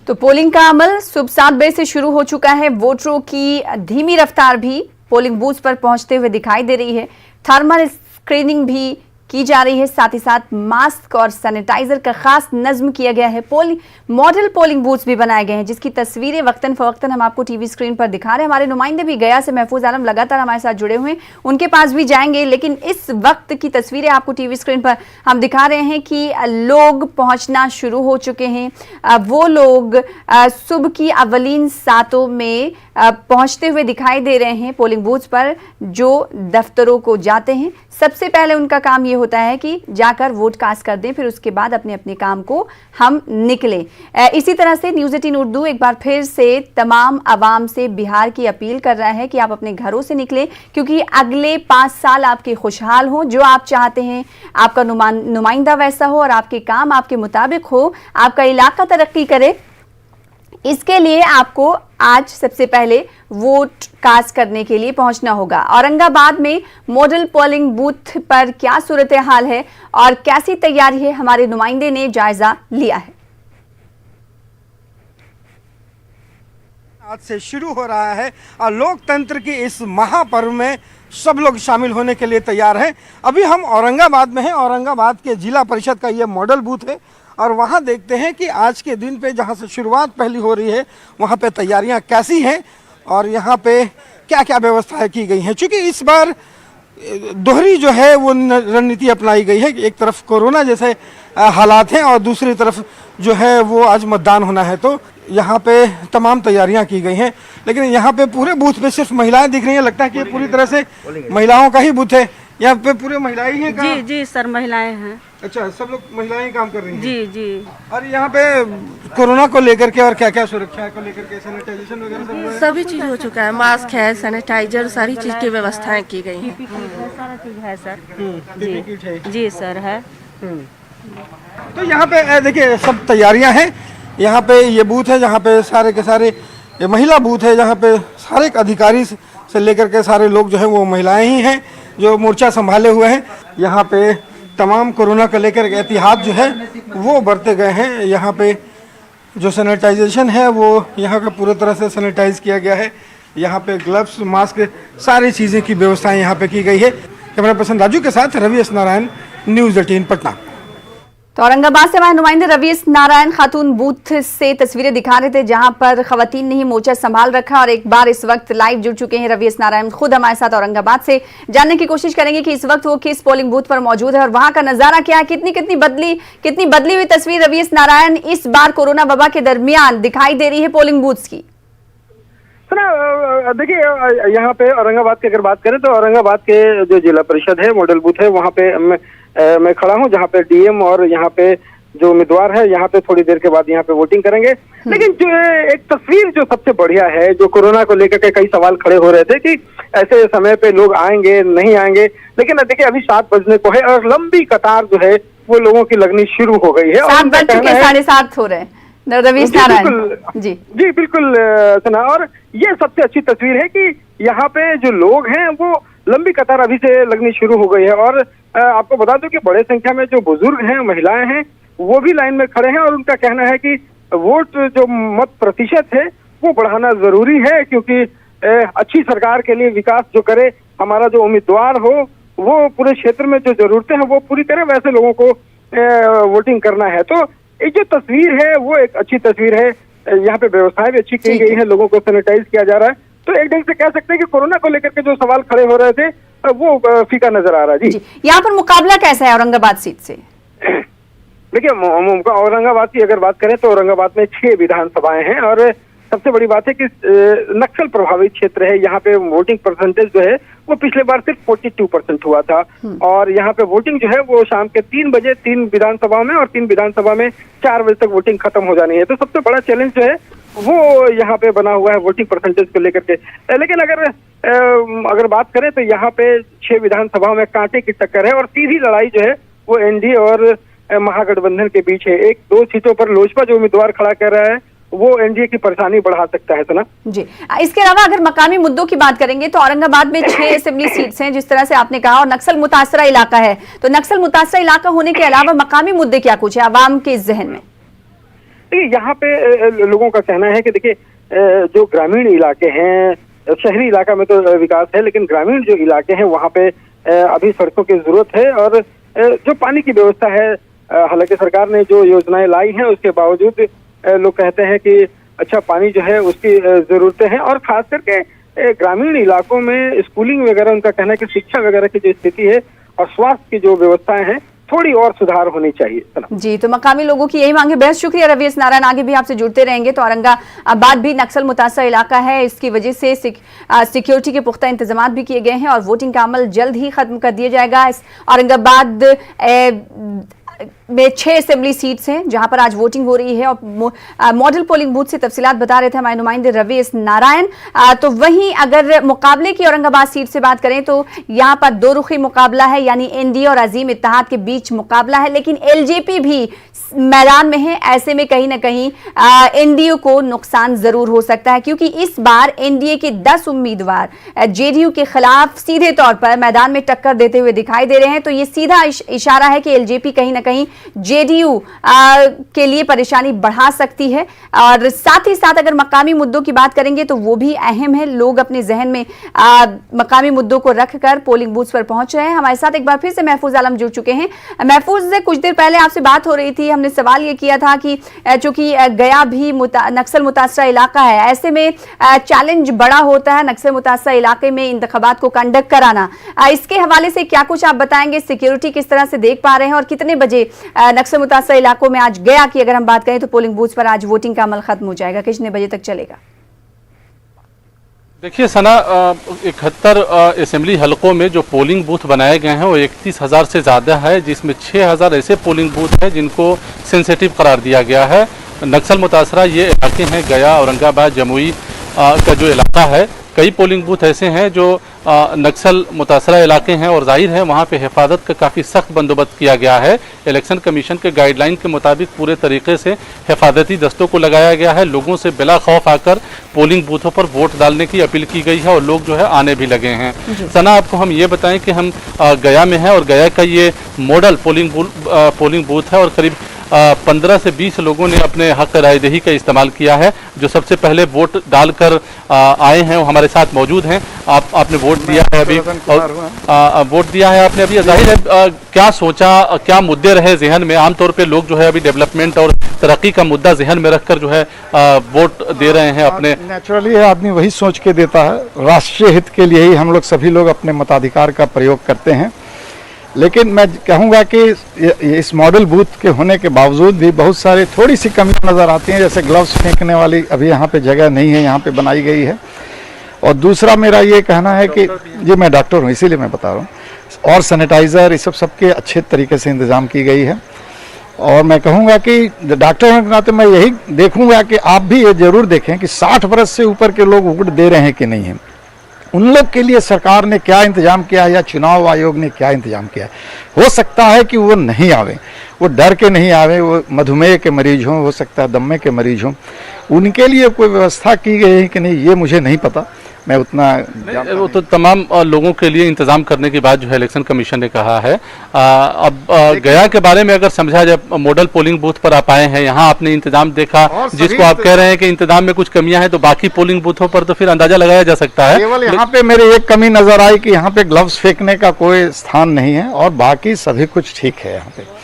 [SPEAKER 1] तो पोलिंग का अमल सुबह 7 बजे से शुरू हो चुका है। वोटरों की धीमी रफ्तार भी पोलिंग बूथ पर पहुंचते हुए दिखाई दे रही है। थर्मल स्क्रीनिंग भी की जा रही है, साथ ही साथ मास्क और सैनिटाइजर का खास नज्म किया गया है। मॉडल पोलिंग बूथ्स भी बनाए गए हैं, जिसकी तस्वीरें वक्तन फवक्तन हम आपको टीवी स्क्रीन पर दिखा रहे हैं। हमारे नुमाइंदे भी गया से, महफूज आलम लगातार हमारे साथ जुड़े हुए हैं, उनके पास भी जाएंगे। लेकिन इस वक्त की तस्वीरें आपको टीवी स्क्रीन पर हम दिखा रहे हैं कि लोग पहुंचना शुरू हो चुके हैं। वो लोग सुबह की अवलीन सातों में पहुंचते हुए दिखाई दे रहे हैं पोलिंग बूथ्स पर, जो दफ्तरों को जाते हैं। सबसे पहले उनका काम ये होता है कि जाकर वोट कास्ट कर दें, फिर उसके बाद अपने अपने काम को हम निकलें। इसी तरह से न्यूज़ 18 उर्दू एक बार फिर से तमाम आवाम से बिहार की अपील कर रहा है कि आप अपने घरों से निकलें, क्योंकि अगले 5 साल आपके खुशहाल हों, जो आप चाहते हैं, आपका नुमाइंदा वैसा हो और आपके काम आपके मुताबिक हो, आपका इलाका तरक्की करे। इसके लिए आपको आज सबसे पहले वोट कास्ट करने के लिए पहुंचना होगा। औरंगाबाद में मॉडल पोलिंग बूथ पर क्या सूरत हाल है और कैसी तैयारी है, हमारे नुमाइंदे ने जायजा लिया है।
[SPEAKER 9] आज से शुरू हो रहा है और लोकतंत्र की इस महापर्व में सब लोग शामिल होने के लिए तैयार हैं। अभी हम औरंगाबाद में हैं। औरंगाबाद के जिला परिषद का ये मॉडल बूथ है और वहाँ देखते हैं कि आज के दिन पे जहाँ से शुरुआत पहली हो रही है वहाँ पे तैयारियाँ कैसी हैं और यहाँ पे क्या क्या व्यवस्थाएं की गई हैं। चूँकि इस बार दोहरी जो है वो रणनीति अपनाई गई है। एक तरफ कोरोना जैसे हालात हैं और दूसरी तरफ जो है वो आज मतदान होना है, तो यहाँ पे तमाम तैयारियां की गई हैं। लेकिन यहाँ पे पूरे बूथ पे सिर्फ महिलाएं दिख रही हैं। लगता है कि ये पूरी तरह से महिलाओं का ही बूथ है। यहाँ पे पूरे महिलाएं ही हैं।
[SPEAKER 10] जी जी सर, महिलाएं हैं।
[SPEAKER 9] अच्छा, सब लोग महिलाएं ही काम कर रही हैं।
[SPEAKER 10] जी जी।
[SPEAKER 9] और यहाँ पे कोरोना को लेकर के और क्या क्या सुरक्षा को लेकर के सैनिटाइजेशन वगैरह
[SPEAKER 10] सभी चीज हो चुका है। मास्क है, सैनिटाइजर, सारी चीज की व्यवस्थाएं की गई हैं। सारा चीज है सर। जी सर है।
[SPEAKER 9] तो यहाँ पे देखिए सब तैयारियां हैं। यहाँ पे ये बूथ है जहाँ पे सारे के सारे ये महिला बूथ है, जहाँ पे सारे अधिकारी से लेकर के सारे लोग जो है वो महिलाएं ही हैं जो मोर्चा संभाले हुए हैं। यहाँ पे तमाम कोरोना को लेकर एहतियात जो है वो बरते गए हैं। यहाँ पे जो सैनिटाइजेशन है वो यहाँ का पूरी तरह से सैनिटाइज किया गया है। यहाँ पे ग्लव्स, मास्क, सारी चीज़ें की व्यवस्थाएं यहाँ पे की गई है। कैमरा पर्सन राजू के साथ रवि एस नारायण, न्यूज़ 18 पटना।
[SPEAKER 1] तो औरंगाबाद से हमारे नुमाइंदे रवि एस नारायण खातून बूथ से तस्वीरें दिखा रहे थे जहां पर खवातीन ने ही मोर्चा संभाल रखा और एक बार इस वक्त लाइव जुड़ चुके हैं रवि एस नारायण खुद हमारे साथ औरंगाबाद से। जानने की कोशिश करेंगे कि इस वक्त वो किस पोलिंग बूथ पर मौजूद है और वहां का नजारा क्या है, कितनी बदली हुई तस्वीर रवि एस नारायण इस बार कोरोना वबा के दरमियान दिखाई दे रही है पोलिंग बूथ की।
[SPEAKER 11] देखिए, यहाँ पे औरंगाबाद की अगर बात करें तो औरंगाबाद के जो जिला परिषद है मॉडल बूथ है वहाँ पे मैं खड़ा हूँ, जहाँ पे डीएम और यहाँ पे जो उम्मीदवार है यहाँ पे थोड़ी देर के बाद यहाँ पे वोटिंग करेंगे। लेकिन जो एक तस्वीर जो सबसे बढ़िया है, जो कोरोना को लेकर के कई सवाल खड़े हो रहे थे कि ऐसे समय पे लोग आएंगे नहीं आएंगे, लेकिन देखिए अभी 7 बजने को है और लंबी कतार जो है वो लोगों की लगनी शुरू हो गई है।
[SPEAKER 1] 7 बज चुके, 7:30 हो रहे हैं। रवि एस नारायण जी
[SPEAKER 11] बिल्कुल सुना। और ये सबसे अच्छी तस्वीर है कि यहाँ पे जो लोग हैं वो लंबी कतार अभी से लगनी शुरू हो गई है। और आपको बता दूं कि बड़े संख्या में जो बुजुर्ग हैं, महिलाएं हैं, वो भी लाइन में खड़े हैं और उनका कहना है कि वोट जो मत प्रतिशत है वो बढ़ाना जरूरी है, क्योंकि अच्छी सरकार के लिए विकास जो करे, हमारा जो उम्मीदवार हो वो पूरे क्षेत्र में जो जरूरतें हैं वो पूरी करें, वैसे लोगों को वोटिंग करना है। तो ये जो तस्वीर है वो एक अच्छी तस्वीर है। यहाँ पे व्यवस्थाएं भी अच्छी की गई है, लोगों को सैनिटाइज किया जा रहा है। तो एक ढंग से कह सकते हैं कि कोरोना को लेकर के जो सवाल खड़े हो रहे थे वो फीका नजर आ रहा है। जी
[SPEAKER 1] यहाँ पर मुकाबला कैसा है औरंगाबाद सीट से?
[SPEAKER 11] देखिए, औरंगाबाद की अगर बात करें तो औरंगाबाद में 6 विधानसभाएं हैं और सबसे बड़ी बात है कि नक्सल प्रभावित क्षेत्र है। यहाँ पे वोटिंग परसेंटेज जो है वो पिछले बार सिर्फ 42% हुआ था और यहाँ पे वोटिंग जो है वो शाम के 3 बजे 3 विधानसभा में और 3 विधानसभा में 4 बजे तक वोटिंग खत्म हो जानी है। तो सबसे बड़ा चैलेंज जो है वो यहाँ पे बना हुआ है वोटिंग परसेंटेज को लेकर के। लेकिन अगर बात करें तो यहाँ पे 6 विधानसभाओं में कांटे की टक्कर है और सीधी लड़ाई जो है वो एनडीए और महागठबंधन के बीच है। 1-2 सीटों पर लोजपा जो उम्मीदवार खड़ा कर रहा है वो एनडीए की परेशानी बढ़ा सकता है। ना
[SPEAKER 1] जी, इसके अलावा अगर मकामी मुद्दों की बात करेंगे तो औरंगाबाद में 6 असेंबली सीट्स हैं जिस तरह से आपने कहा और नक्सल मुतासरा इलाका है, तो नक्सल मुतासरा इलाका होने के अलावा मकामी मुद्दे क्या कुछ है आवाम के जहन में?
[SPEAKER 11] यहाँ पे लोगों का कहना है कि देखिए जो ग्रामीण इलाके हैं, शहरी इलाका में तो विकास है लेकिन ग्रामीण जो इलाके हैं वहाँ पे अभी सड़कों की जरूरत है और जो पानी की व्यवस्था है, हालांकि सरकार ने जो योजनाएं लाई हैं उसके बावजूद लोग कहते हैं कि अच्छा पानी जो है उसकी जरूरतें हैं और खास करके ग्रामीण इलाकों में स्कूलिंग वगैरह, उनका कहना है कि शिक्षा वगैरह की जो स्थिति है और स्वास्थ्य की जो व्यवस्थाएं हैं थोड़ी और सुधार होनी चाहिए।
[SPEAKER 1] जी, तो मकामी लोगों की यही मांगे। बेहद शुक्रिया रवि एस नारायण, आगे भी आपसे जुड़ते रहेंगे। तो औरंगाबाद भी नक्सल मुतासर इलाका है, इसकी वजह से सिक्योरिटी के पुख्ता इंतजाम भी किए गए हैं और वोटिंग का अमल जल्द ही खत्म कर दिया जाएगा। इस औरंगाबाद में 6 असेंबली सीट्स हैं जहां पर आज वोटिंग हो रही है और मॉडल पोलिंग बूथ से तफसीलात बता रहे थे हमारे नुमाइंदे रवि एस नारायण। तो वहीं अगर मुकाबले की औरंगाबाद सीट से बात करें तो यहां पर 2 रुखी मुकाबला है, यानी एनडीए और अजीम इत्तेहाद के बीच मुकाबला है, लेकिन एलजेपी भी मैदान में है, ऐसे में कहीं ना कहीं एनडीए को नुकसान जरूर हो सकता है, क्योंकि इस बार एनडीए के 10 उम्मीदवार जेडीयू के खिलाफ सीधे तौर पर मैदान में टक्कर देते हुए दिखाई दे रहे हैं। तो ये सीधा इशारा है कि एलजेपी कहीं ना कहीं जेडीयू के लिए परेशानी बढ़ा सकती है। और साथ ही साथ अगर मकामी मुद्दों की बात करेंगे तो वो भी अहम है। लोग अपने जहन में मकामी मुद्दों को रखकर पोलिंग बूथ पर पहुंच रहे हैं। हमारे साथ एक बार फिर से महफूज आलम जुड़ चुके हैं। महफूज से कुछ देर पहले आपसे बात हो रही थी, हमने सवाल ये किया था कि चूंकि गया भी नक्सल मुतासरा इलाका है, ऐसे में चैलेंज बड़ा होता है नक्सल मुतासरा इलाके में इंतखाबात को कंडक्ट कराना। इसके हवाले से क्या कुछ आप बताएंगे? सिक्योरिटी किस तरह से देख पा रहे हैं और कितने बजे नक्सल मुतासरा इलाकों में आज गया की अगर हम बात करें तो पोलिंग बूथ पर आज वोटिंग का अमल खत्म हो जाएगा, कितने बजे तक चलेगा?
[SPEAKER 6] देखिए सना, 71 असेंबली हलकों में जो पोलिंग बूथ बनाए गए हैं वो 31,000 से ज़्यादा है, जिसमें 6,000 ऐसे पोलिंग बूथ हैं जिनको सेंसिटिव करार दिया गया है। नक्सल मुतासरा ये इलाके हैं, गया, औरंगाबाद, जमुई का जो इलाका है, कई पोलिंग बूथ ऐसे हैं जो नक्सल मुतासरा इलाके हैं और जाहिर है वहाँ पे हिफाजत का काफ़ी सख्त बंदोबस्त किया गया है। इलेक्शन कमीशन के गाइडलाइन के मुताबिक पूरे तरीके से हिफाजती दस्तों को लगाया गया है। लोगों से बिला खौफ आकर पोलिंग बूथों पर वोट डालने की अपील की गई है और लोग जो है आने भी लगे हैं। सना, आपको हम ये बताएं कि हम गया में हैं और गया का ये मॉडल पोलिंग बूथ है और करीब 15 से 20 लोगों ने अपने हक रायदही का इस्तेमाल किया है। जो सबसे पहले वोट डालकर आए हैं वो हमारे साथ मौजूद हैं। आपने वोट दिया है अभी, और वोट दिया है आपने अभी, जाहिर है क्या सोचा, क्या मुद्दे रहे जहन में? आमतौर पे लोग जो है अभी डेवलपमेंट और तरक्की का मुद्दा जहन में रखकर जो है वोट दे रहे हैं अपने।
[SPEAKER 12] नेचुरली आदमी वही सोच के देता है, राष्ट्रीय हित के लिए ही हम लोग सभी लोग अपने मताधिकार का प्रयोग करते हैं। लेकिन मैं कहूँगा कि इस मॉडल बूथ के होने के बावजूद भी बहुत सारे थोड़ी सी कमी नज़र आती हैं, जैसे ग्लव्स फेंकने वाली अभी यहाँ पे जगह नहीं है, यहाँ पे बनाई गई है। और दूसरा मेरा ये कहना है कि ये मैं डॉक्टर हूँ इसीलिए मैं बता रहा हूँ, और सैनिटाइज़र इस सबके अच्छे तरीके से इंतज़ाम की गई है। और मैं कहूँगा कि डॉक्टर होने के नाते मैं यही देखूँगा कि आप भी ये ज़रूर देखें कि 60 वर्ष से ऊपर के लोग वोट दे रहे हैं कि नहीं है, उन लोग के लिए सरकार ने क्या इंतजाम किया है या चुनाव आयोग ने क्या इंतजाम किया है। हो सकता है कि वो नहीं आवे, वो डर के नहीं आवे, वो मधुमेह के मरीज हों, हो सकता है दम्मे के मरीज हों, उनके लिए कोई व्यवस्था की गई है कि नहीं ये मुझे नहीं पता। मैं उतना
[SPEAKER 6] वो तो तमाम लोगों के लिए इंतजाम करने की बात जो है इलेक्शन कमीशन ने कहा है। अब गया के बारे में अगर समझा जाए, मॉडल पोलिंग बूथ पर आप आए हैं, यहाँ आपने इंतजाम देखा, जिसको आप कह रहे हैं कि इंतजाम में कुछ कमियां हैं, तो बाकी पोलिंग बूथों पर तो फिर अंदाजा लगाया जा सकता है।
[SPEAKER 12] केवल यहाँ पे मेरे एक कमी नजर आई कि यहाँ पे ग्लव्स फेंकने का कोई स्थान नहीं है और बाकी सभी कुछ ठीक है यहाँ पे।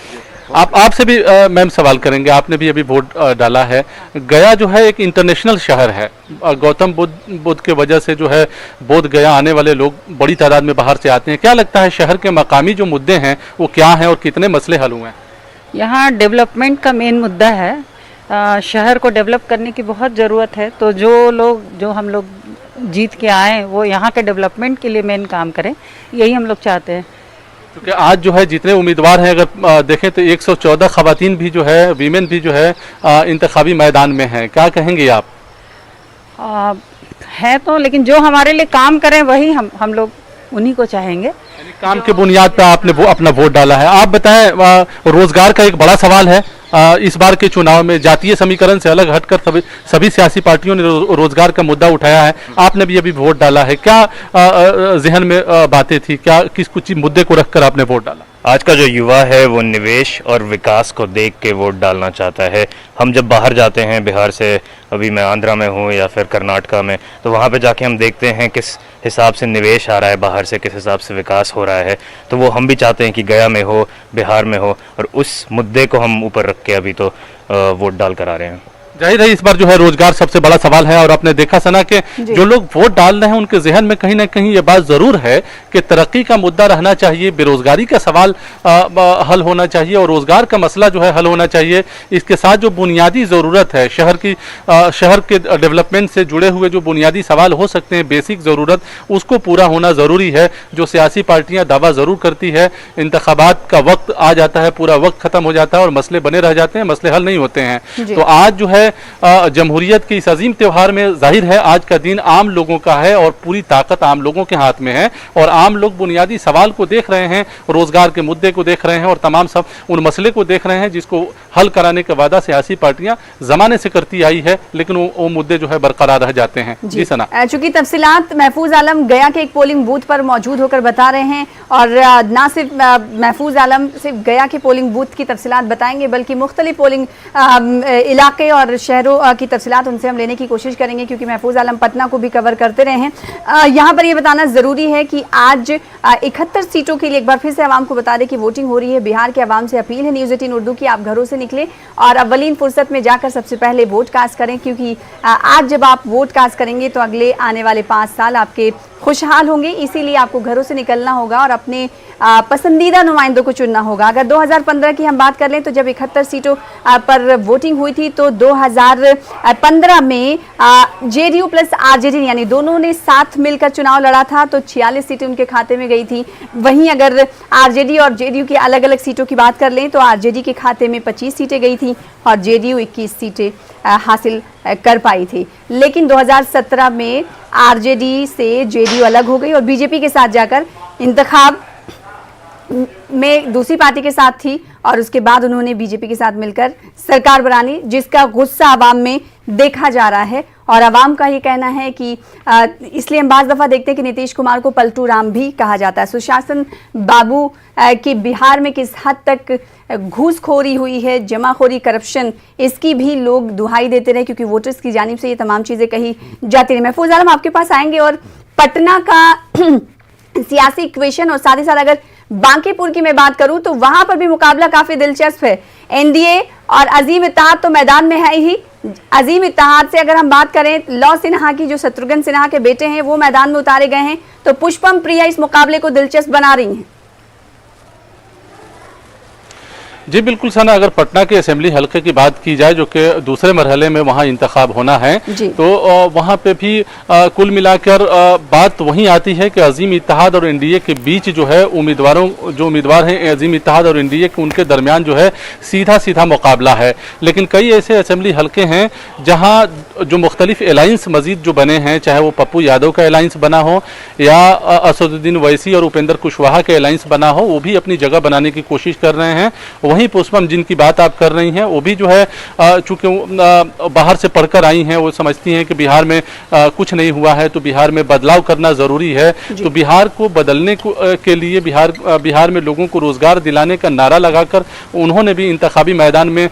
[SPEAKER 6] आपसे भी मैम सवाल करेंगे, आपने भी अभी वोट डाला है। गया जो है एक इंटरनेशनल शहर है, गौतम बुद्ध के वजह से जो है बोध गया आने वाले लोग बड़ी तादाद में बाहर से आते हैं। क्या लगता है शहर के मकामी जो मुद्दे हैं वो क्या हैं और कितने मसले हल हुए हैं?
[SPEAKER 13] यहाँ डेवलपमेंट का मेन मुद्दा है, शहर को डेवलप करने की बहुत ज़रूरत है। तो जो हम लोग जीत के आए वो यहाँ के डेवलपमेंट के लिए मेन काम करें, यही हम लोग चाहते हैं।
[SPEAKER 6] क्योंकि आज जो है जितने उम्मीदवार हैं अगर देखें तो 114 खवातीन भी जो है, वीमेन भी जो है इंतखाबी मैदान में हैं। क्या कहेंगे आप?
[SPEAKER 13] है तो, लेकिन जो हमारे लिए काम करें वही हम लोग उन्हीं को चाहेंगे।
[SPEAKER 6] काम के बुनियाद पर आपने वो अपना वोट डाला है। आप बताएं, रोजगार का एक बड़ा सवाल है इस बार के चुनाव में। जातीय समीकरण से अलग हटकर सभी सियासी पार्टियों ने रोजगार का मुद्दा उठाया है। आपने भी अभी वोट डाला है, क्या जहन में बातें थी, क्या किस कुछ मुद्दे को रखकर आपने वोट डाला?
[SPEAKER 14] आज का जो युवा है वो निवेश और विकास को देख के वोट डालना चाहता है। हम जब बाहर जाते हैं, बिहार से अभी मैं आंध्रा में हूँ या फिर कर्नाटका में, तो वहाँ पे जाके हम देखते हैं किस हिसाब से निवेश आ रहा है बाहर से, किस हिसाब से विकास हो रहा है। तो वो हम भी चाहते हैं कि गया में हो, बिहार में हो, और उस मुद्दे को हम ऊपर रख के अभी तो वोट डाल कर आ रहे हैं।
[SPEAKER 6] जाहिर है इस बार जो है रोजगार सबसे बड़ा सवाल है और आपने देखा सना कि जो लोग वोट डाल रहे हैं उनके जहन में कहीं ना कहीं ये बात जरूर है कि तरक्की का मुद्दा रहना चाहिए, बेरोजगारी का सवाल हल होना चाहिए और रोजगार का मसला जो है हल होना चाहिए। इसके साथ जो बुनियादी ज़रूरत है शहर के डेवलपमेंट से जुड़े हुए जो बुनियादी सवाल हो सकते हैं, बेसिक ज़रूरत, उसको पूरा होना ज़रूरी है। जो सियासी पार्टियां दावा ज़रूर करती है, इंतखाबात का वक्त आ जाता है, पूरा वक्त ख़त्म हो जाता है और मसले बने रह जाते हैं, मसले हल नहीं होते हैं। तो आज जो है है जमहूरियत के इस अजीम त्यौहार में जाहिर है आज का दिन आम लोगों का है और पूरी ताकत आम लोगों के हाथ में है और आम लोग बुनियादी सवाल को देख रहे हैं, रोजगार के मुद्दे को देख रहे हैं और तमाम सब उन मसले को देख रहे हैं जिसको हल कराने का वादा सियासी पार्टियां जमाने से करती आई है, लेकिन वो मुद्दे जो है बरकरार रह जाते हैं। जी सना,
[SPEAKER 1] चूंकि तफसीलात महफूज आलम गया के एक पोलिंग बूथ पर मौजूद होकर बता रहे हैं और ना सिर्फ महफूज आलम सिर्फ गया के पोलिंग बूथ की तफसीलात बताएंगे बल्कि मुख्तलिफ पोलिंग इलाके और शहरों की तफसीलात उनसे हम लेने की कोशिश करेंगे, क्योंकि महफूज आलम पटना को भी कवर करते रहे हैं। यहाँ पर यह बताना जरूरी है कि आज 71 सीटों के लिए एक बार फिर से आवाम को बता दें कि वोटिंग हो रही है। बिहार के आवाम से अपील है न्यूज़ 18 उर्दू की, आप घरों से निकले और अव्वलीन फुर्सत में जाकर सबसे पहले वोट कास्ट करें, क्योंकि आज जब आप वोट कास्ट करेंगे तो अगले आने वाले 5 साल आपके खुशहाल होंगे। इसीलिए आपको घरों से निकलना होगा और अपने पसंदीदा नुमाइंदों को चुनना होगा। अगर 2015 की हम बात कर लें तो जब 71 सीटों पर वोटिंग हुई थी तो 2015 में जेडीयू प्लस आरजेडी यानी दोनों ने साथ मिलकर चुनाव लड़ा था तो 46 सीटें उनके खाते में गई थी। वहीं अगर आरजेडी और जेडीयू की अलग अलग सीटों की बात कर लें तो आरजेडी के खाते में 25 सीटें गई थी और जेडीयू 21 सीटें हासिल कर पाई थी। लेकिन 2017 में आरजेडी से जेडीयू अलग हो गई और बीजेपी के साथ जाकर इंतखाब में दूसरी पार्टी के साथ थी और उसके बाद उन्होंने बीजेपी के साथ मिलकर सरकार बनानी, जिसका गुस्सा आवाम में देखा जा रहा है। और आवाम का ये कहना है कि इसलिए हम बाज़ दफ़ा देखते हैं कि नीतीश कुमार को पलटू राम भी कहा जाता है। सुशासन बाबू कि बिहार में किस हद तक घूसखोरी हुई है, जमाखोरी, करप्शन, इसकी भी लोग दुहाई देते रहे, क्योंकि वोटर्स की जानिब से ये तमाम चीज़ें कही जाती रही। महफूज आलम आपके पास आएंगे और पटना का सियासी इक्वेशन और साथ ही साथ अगर बांकीपुर की मैं बात करूं तो वहां पर भी मुकाबला काफी दिलचस्प है। एनडीए और अजीम इत्तेहाद तो मैदान में है ही। अजीम इत्तेहाद से अगर हम बात करें, लौ सिन्हा की जो शत्रुघ्न सिन्हा के बेटे हैं वो मैदान में उतारे गए हैं, तो पुष्पम प्रिया इस मुकाबले को दिलचस्प बना रही हैं।
[SPEAKER 6] जी बिल्कुल सना, अगर पटना के असेंबली हलके की बात की जाए जो कि दूसरे मरहले में वहां इंतखाब होना है तो वहां पे भी कुल मिलाकर बात वहीं आती है कि अजीम इत्तेहाद और एनडीए के बीच जो है उम्मीदवार हैं अजीम इत्तेहाद और एनडीए के उनके दरमियान जो है सीधा सीधा मुकाबला है। लेकिन कई ऐसे असेंबली हलके हैं जहां जो मुख्तलिफ अलायंस मजीद जो बने हैं, चाहे वो पप्पू यादव का अलायंस बना हो या असदुद्दीन वैसी और उपेंद्र कुशवाहा के अलायंस बना हो, वो भी अपनी जगह बनाने की कोशिश कर रहे हैं। वहीं पुष्पम जिनकी बात आप कर रही हैं वो भी जो है चूंकि बाहर से पढ़कर आई हैं, वो समझती हैं कि बिहार में कुछ नहीं हुआ है तो बिहार में बदलाव करना जरूरी है। तो बिहार को बदलने के लिए बिहार में लोगों को रोजगार दिलाने का नारा लगाकर उन्होंने भी इंतखाबी मैदान में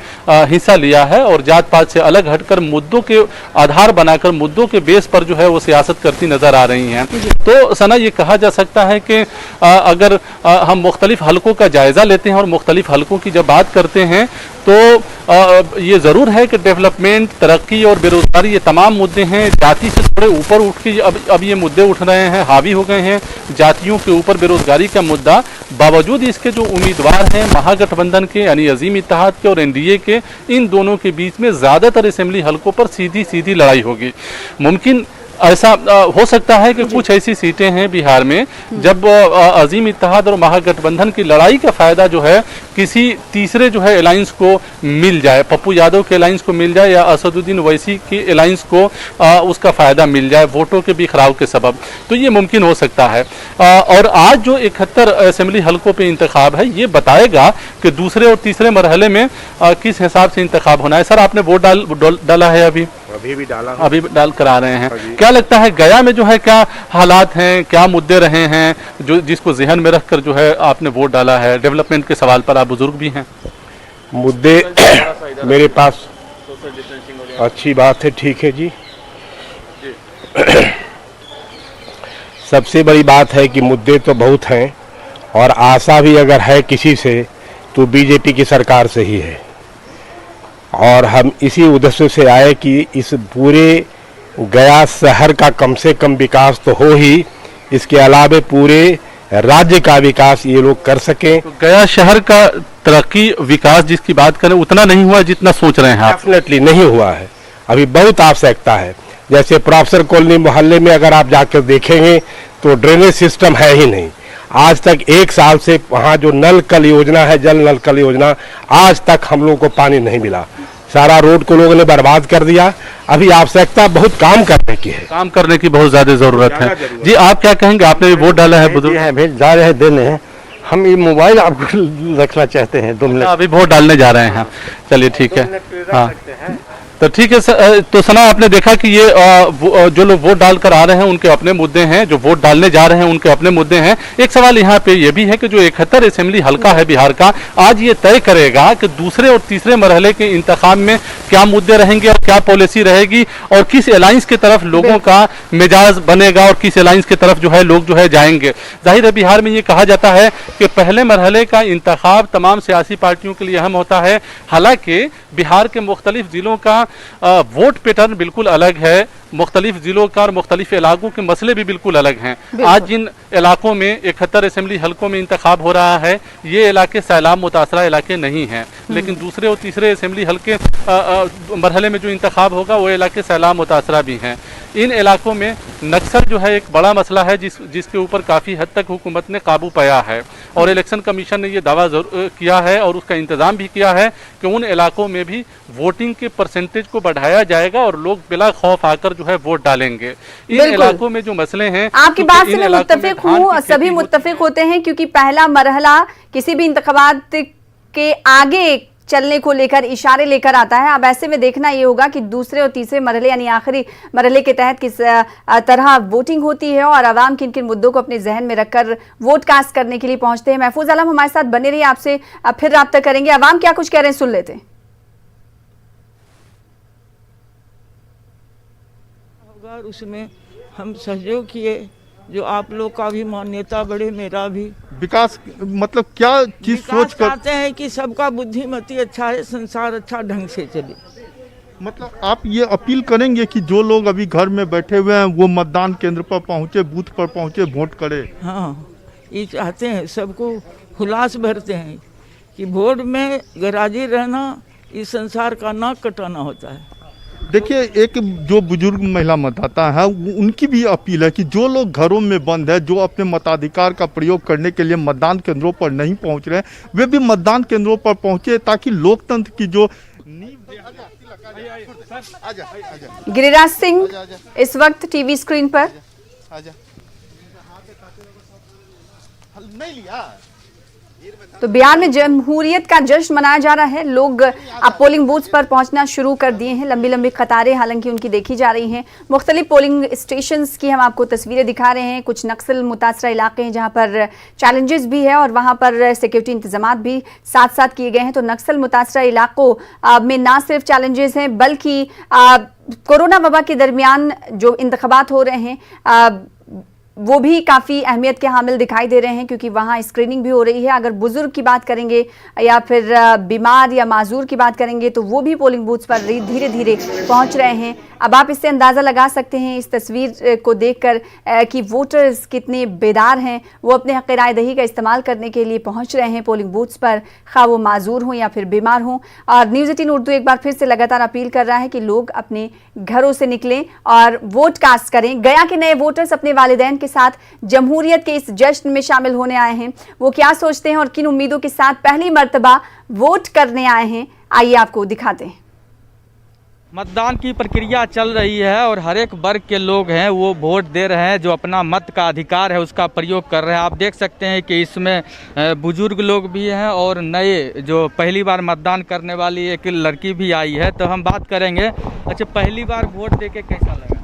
[SPEAKER 6] हिस्सा लिया है और जात पात से अलग हटकर मुद्दों के आधार बनाकर मुद्दों के बेस पर जो है वो सियासत करती नजर आ रही हैं। तो सना ये कहा जा सकता है कि अगर हम मुख्तलिफ हलकों का जायजा लेते हैं और मुख्तलिफ हलकों की जब बात करते हैं तो ये ज़रूर है कि डेवलपमेंट, तरक्की और बेरोजगारी ये तमाम मुद्दे हैं। जाति से थोड़े ऊपर उठ के अब ये मुद्दे उठ रहे हैं, हावी हो गए हैं जातियों के ऊपर बेरोजगारी का मुद्दा। बावजूद इसके जो उम्मीदवार हैं महागठबंधन के यानी अजीम इत्तेहाद के और एनडीए के, इन दोनों के बीच में ज़्यादातर असेंबली हलकों पर सीधी सीधी लड़ाई होगी। मुमकिन ऐसा हो सकता है कि कुछ ऐसी सीटें हैं बिहार में जब अजीम इत्तेहाद और महागठबंधन की लड़ाई का फायदा जो है किसी तीसरे जो है अलायंस को मिल जाए, पप्पू यादव के अलायंस को मिल जाए या असदुद्दीन वैसी की अलायंस को उसका फायदा मिल जाए वोटों के बिखराव के सबब, तो ये मुमकिन हो सकता है। और आज जो 71 असेंबली हलकों पे इंतखाब है ये बताएगा कि दूसरे और तीसरे मरहले में किस हिसाब से इंतखाब होना है। सर आपने वोट डाला है? अभी भी डाला, अभी डाल कर आ रहे हैं। क्या लगता है गया में जो है क्या हालात हैं, क्या मुद्दे रहे हैं जो जिसको जहन में रखकर जो है आपने वोट डाला है? डेवलपमेंट के सवाल पर आप बुजुर्ग भी हैं।
[SPEAKER 15] मुद्दे मेरे पास अच्छी बात है, ठीक है जी। सबसे बड़ी बात है कि मुद्दे तो बहुत हैं और आशा भी अगर है किसी से तो बीजेपी की सरकार से ही है और हम इसी उद्देश्य से आए कि इस पूरे गया शहर का कम से कम विकास तो हो ही, इसके अलावा पूरे राज्य का विकास ये लोग कर सकें।
[SPEAKER 6] तो गया शहर का तरक्की विकास जिसकी बात करें उतना नहीं हुआ जितना सोच रहे हैं आप?
[SPEAKER 15] डेफिनेटली नहीं हुआ है, अभी बहुत आवश्यकता है। जैसे प्रोफेसर कॉलोनी मोहल्ले में अगर आप जाकर देखेंगे तो ड्रेनेज सिस्टम है ही नहीं। आज तक 1 साल से वहाँ जो नल कल योजना है, जल नल कल योजना, आज तक हम लोग को पानी नहीं मिला। सारा रोड को लोगों ने बर्बाद कर दिया। अभी आवश्यकता बहुत काम करने की है,
[SPEAKER 6] काम करने की बहुत ज्यादा जरूरत है। जी आप क्या कहेंगे, आपने भी वोट डाला है बुजुर्ग?
[SPEAKER 12] भेज जा रहे हैं देने, हम ये मोबाइल आपको रखना चाहते हैं 2 मिनट।
[SPEAKER 6] अभी वोट डालने जा रहे हैं, चलिए ठीक है। हाँ तो ठीक है। तो सना आपने देखा कि ये जो लोग वोट डालकर आ रहे हैं उनके अपने मुद्दे हैं, जो वोट डालने जा रहे हैं उनके अपने मुद्दे हैं। एक सवाल यहाँ पे ये भी है कि जो 71 असेंबली हल्का है बिहार का, आज ये तय करेगा कि दूसरे और तीसरे मरहले के इंतखाब में क्या मुद्दे रहेंगे और क्या पॉलिसी रहेगी और किस अलायंस की तरफ लोगों का मिजाज बनेगा और किस अलायंस की तरफ जो है लोग जो है जाएंगे। जाहिर है बिहार में ये कहा जाता है कि पहले मरहले का इंतखाब तमाम सियासी पार्टियों के लिए अहम होता है। हालांकि बिहार के मुख्तलिफ जिलों का वोट पैटर्न बिल्कुल अलग है, मुख्तलिफ जिलों का और मुख्तलिफ इलाकों के मसले भी बिल्कुल अलग हैं। आज जिन इलाकों में 71 असेंबली हल्कों में इंतखाब हो रहा है, ये इलाके सैलाब मुतासरा इलाके नहीं हैं, लेकिन दूसरे और तीसरे असेंबली हल्के मरहले में जो इंतखाब होगा वो इलाके सैलाब मुतासरा भी हैं। इन इलाकों में नक्सल जो है एक बड़ा मसला है जिसके ऊपर काफ़ी हद तक हुकूमत ने काबू पाया है और इलेक्शन कमीशन ने ये दावा किया है और उसका इंतज़ाम भी किया है कि उन इलाकों में भी वोटिंग के परसेंटेज को बढ़ाया जाएगा और लोग बिला खौफ आकर जो है वोट डालेंगे। इन इलाकों में जो मसले हैं,
[SPEAKER 1] आपकी बात से मैं मुत्तफिक हूँ, सभी मुत्तफिक होते हैं क्योंकि पहला मरहला किसी भी इंतखाबात के आगे चलने को लेकर इशारे लेकर आता है। अब ऐसे में देखना ये होगा कि दूसरे और तीसरे मरहले यानी आखिरी मरहले के तहत किस तरह वोटिंग होती है और आवाम किन किन मुद्दों को अपने जहन में रखकर वोट कास्ट करने के लिए पहुंचते हैं। महफूज आलम हमारे साथ बने रहिए, आपसे फिर राब्ता करेंगे। आवाम क्या कुछ कह रहे हैं सुन लेते हैं।
[SPEAKER 16] उसमें हम सहयोग किए, जो आप लोग का भी मान्यता बढ़े, मेरा भी
[SPEAKER 5] विकास मतलब क्या चीज सोच कर
[SPEAKER 16] चाहते हैं कि सबका बुद्धिमती अच्छा है, संसार अच्छा ढंग से चले।
[SPEAKER 5] मतलब आप ये अपील करेंगे कि जो लोग अभी घर में बैठे हुए हैं वो मतदान केंद्र पर पहुंचे, बूथ पर पहुंचे, वोट करें।
[SPEAKER 16] हाँ, ये चाहते हैं, सबको हुलास भरते हैं कि वोट में गराजी रहना इस संसार का नाक कटाना होता है।
[SPEAKER 5] देखिए, एक जो बुजुर्ग महिला मतदाता है उनकी भी अपील है कि जो लोग घरों में बंद है, जो अपने मताधिकार का प्रयोग करने के लिए मतदान केंद्रों पर नहीं पहुंच रहे हैं, वे भी मतदान केंद्रों पर पहुंचे ताकि लोकतंत्र की जो
[SPEAKER 1] गिरिराज सिंह इस वक्त टीवी स्क्रीन पर। तो बिहार में जमहूरियत का जश्न मनाया जा रहा है। लोग अब पोलिंग बूथ्स पर पहुंचना शुरू कर दिए हैं। लंबी लंबी कतारें हालांकि उनकी देखी जा रही हैं। मुख्तलिफ पोलिंग स्टेशंस की हम आपको तस्वीरें दिखा रहे हैं। कुछ नक्सल मुतासरा इलाके हैं जहां पर चैलेंजेस भी है और वहां पर सिक्योरिटी इंतजाम भी साथ साथ किए गए हैं। तो नक्सल मुतासरा इलाकों में ना सिर्फ चैलेंजेस हैं बल्कि कोरोना वबा के दरमियान जो इंतखाबात हो रहे हैं वो भी काफ़ी अहमियत के हामिल दिखाई दे रहे हैं क्योंकि वहाँ स्क्रीनिंग भी हो रही है। अगर बुजुर्ग की बात करेंगे या फिर बीमार या माजूर की बात करेंगे तो वो भी पोलिंग बूथ्स पर धीरे धीरे पहुँच रहे हैं। अब आप इससे अंदाज़ा लगा सकते हैं इस तस्वीर को देखकर कि वोटर्स कितने बेदार हैं। वो अपने हक़ राय दही का इस्तेमाल करने के लिए पहुँच रहे हैं पोलिंग बूथ्स पर, खा वो माजूर हों या फिर बीमार हों। और न्यूज़ 18 उर्दू एक बार फिर से लगातार अपील कर रहा है कि लोग अपने घरों से निकलें और वोट कास्ट करें। गया के नए वोटर्स अपने वालिदैन के साथ जमहूरियत के इस जश्न में शामिल होने आए हैं। वो क्या सोचते हैं और किन उम्मीदों के साथ पहली मर्तबा वोट करने आए हैं, आइए आपको दिखाते हैं।
[SPEAKER 17] मतदान की प्रक्रिया चल रही है और हर एक वर्ग के लोग हैं वो वोट दे रहे हैं, जो अपना मत का अधिकार है उसका प्रयोग कर रहे हैं। आप देख सकते हैं कि इसमें बुजुर्ग लोग भी हैं और नए जो पहली बार मतदान करने वाली एक लड़की भी आई है। तो हम बात करेंगे, अच्छा पहली बार वोट दे के कैसा लगा?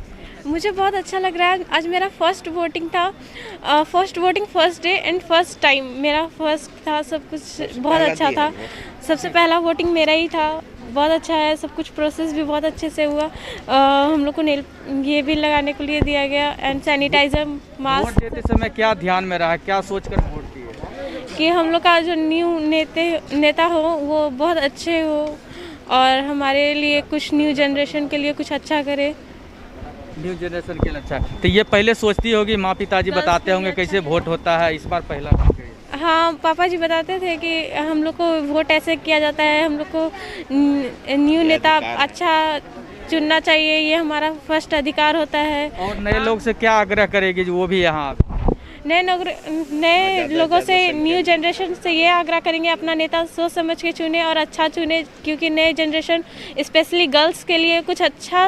[SPEAKER 18] मुझे बहुत अच्छा लग रहा है। आज मेरा फर्स्ट वोटिंग था, first day and first time मेरा फर्स्ट था। सब कुछ बहुत अच्छा था। सबसे पहला वोटिंग मेरा ही था। बहुत अच्छा है, सब कुछ प्रोसेस भी बहुत अच्छे से हुआ। हम लोग को ये भी लगाने के लिए दिया गया एंड सैनिटाइजर, मास्क।
[SPEAKER 17] वोट देते समय क्या ध्यान में रहा, क्या सोचकर वोट दिए?
[SPEAKER 18] कि हम लोग का जो न्यू नेता हो वो बहुत अच्छे हो और हमारे लिए कुछ न्यू जनरेशन के लिए कुछ अच्छा करे।
[SPEAKER 17] न्यू जनरेशन के लिए अच्छा। तो ये पहले सोचती होगी, माँ पिताजी बताते होंगे कैसे वोट होता है, इस बार पहला?
[SPEAKER 18] हाँ, पापा जी बताते थे कि हम लोग को वोट ऐसे किया जाता है, हम लोग को न्यू नेता अच्छा चुनना चाहिए, ये हमारा फर्स्ट अधिकार होता है।
[SPEAKER 17] और नए लोग से क्या आग्रह करेगी जो वो भी यहाँ?
[SPEAKER 18] नए लोगों से, न्यू जनरेशन से ये आग्रह करेंगे अपना नेता सोच समझ के चुने और अच्छा चुने, क्योंकि नए जनरेशन स्पेशली गर्ल्स के लिए कुछ अच्छा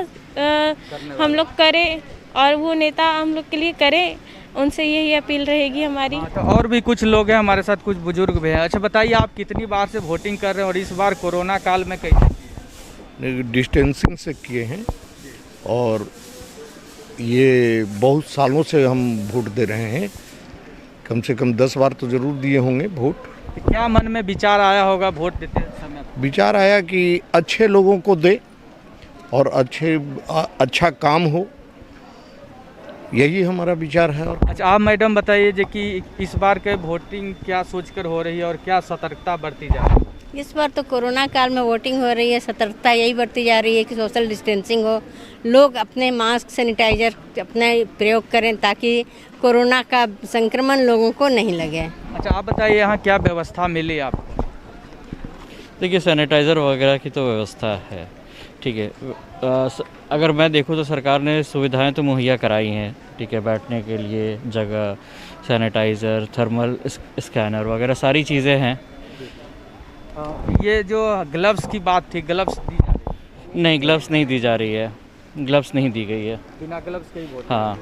[SPEAKER 18] हम लोग करें और वो नेता हम लोग के लिए करें। उनसे यही अपील रहेगी हमारी।
[SPEAKER 17] तो और भी कुछ लोग हैं हमारे साथ, कुछ बुजुर्ग भी हैं। अच्छा बताइए, आप कितनी बार से वोटिंग कर रहे हैं और इस बार कोरोना काल में कैसे?
[SPEAKER 4] डिस्टेंसिंग से किए हैं और ये बहुत सालों से हम वोट दे रहे हैं, कम से कम 10 बार तो ज़रूर दिए होंगे वोट।
[SPEAKER 17] तो क्या मन में विचार आया होगा वोट देते समय?
[SPEAKER 4] विचार आया कि अच्छे लोगों को दे और अच्छा काम हो, यही हमारा विचार है। और
[SPEAKER 17] अच्छा आप मैडम बताइए जी कि इस बार के वोटिंग क्या सोचकर हो रही है और क्या सतर्कता बरती जा रही है?
[SPEAKER 19] इस बार तो कोरोना काल में वोटिंग हो रही है, सतर्कता यही बरती जा रही है कि सोशल डिस्टेंसिंग हो, लोग अपने मास्क सैनिटाइजर अपना प्रयोग करें ताकि कोरोना का संक्रमण लोगों को नहीं लगे।
[SPEAKER 17] अच्छा आप बताइए, यहाँ क्या व्यवस्था मिली आपको?
[SPEAKER 20] देखिए सैनिटाइज़र वगैरह की तो व्यवस्था है, ठीक है। अगर मैं देखूँ तो सरकार ने सुविधाएं तो मुहैया कराई हैं, ठीक है, बैठने के लिए जगह, सैनिटाइज़र, थर्मल स्कैनर वगैरह सारी चीज़ें हैं।
[SPEAKER 17] ये जो ग्लव्स की बात थी, ग्लव्स दी जा रही है?
[SPEAKER 20] नहीं, ग्लव्स नहीं दी जा रही है, ग्लव्स नहीं दी गई है।
[SPEAKER 17] बिना ग्लव्स के ही वोट?
[SPEAKER 20] हाँ,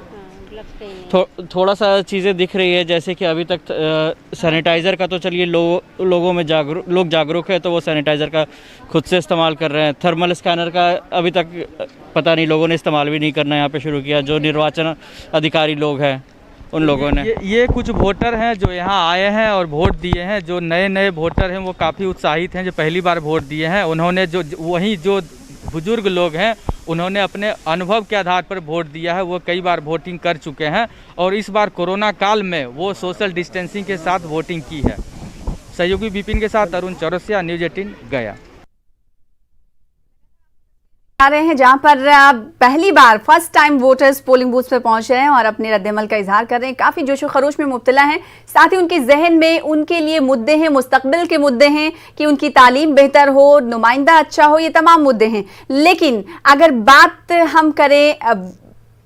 [SPEAKER 20] थोड़ा सा चीज़ें दिख रही है, जैसे कि अभी तक सैनिटाइज़र का तो चलिए लोगों में लोग जागरूक है तो वो सैनिटाइज़र का खुद से इस्तेमाल कर रहे हैं। थर्मल स्कैनर का अभी तक पता नहीं, लोगों ने इस्तेमाल भी नहीं करना यहाँ पे शुरू किया। जो निर्वाचन अधिकारी लोग हैं उन लोगों ने
[SPEAKER 17] ये कुछ वोटर हैं जो यहाँ आए हैं और वोट दिए हैं। जो नए वोटर हैं वो काफ़ी उत्साहित हैं, जो पहली बार वोट दिए हैं। उन्होंने जो बुजुर्ग लोग हैं उन्होंने अपने अनुभव के आधार पर वोट दिया है, वो कई बार वोटिंग कर चुके हैं और इस बार कोरोना काल में वो सोशल डिस्टेंसिंग के साथ वोटिंग की है। सहयोगी विपिन के साथ अरुण चौरसिया, न्यूज़ 18 गया।
[SPEAKER 1] आ रहे हैं जहां पर पहली बार first time voters polling booth पर पहुंच रहे हैं और अपने रद्द-ए-अमल का इजहार कर रहे हैं। काफी जोशो खरोश में मुब्तला हैं, साथ ही उनके जहन में उनके लिए मुद्दे हैं, मुस्तकबिल के मुद्दे हैं कि उनकी तालीम बेहतर हो, नुमाइंदा अच्छा हो, ये तमाम मुद्दे हैं। लेकिन अगर बात हम करें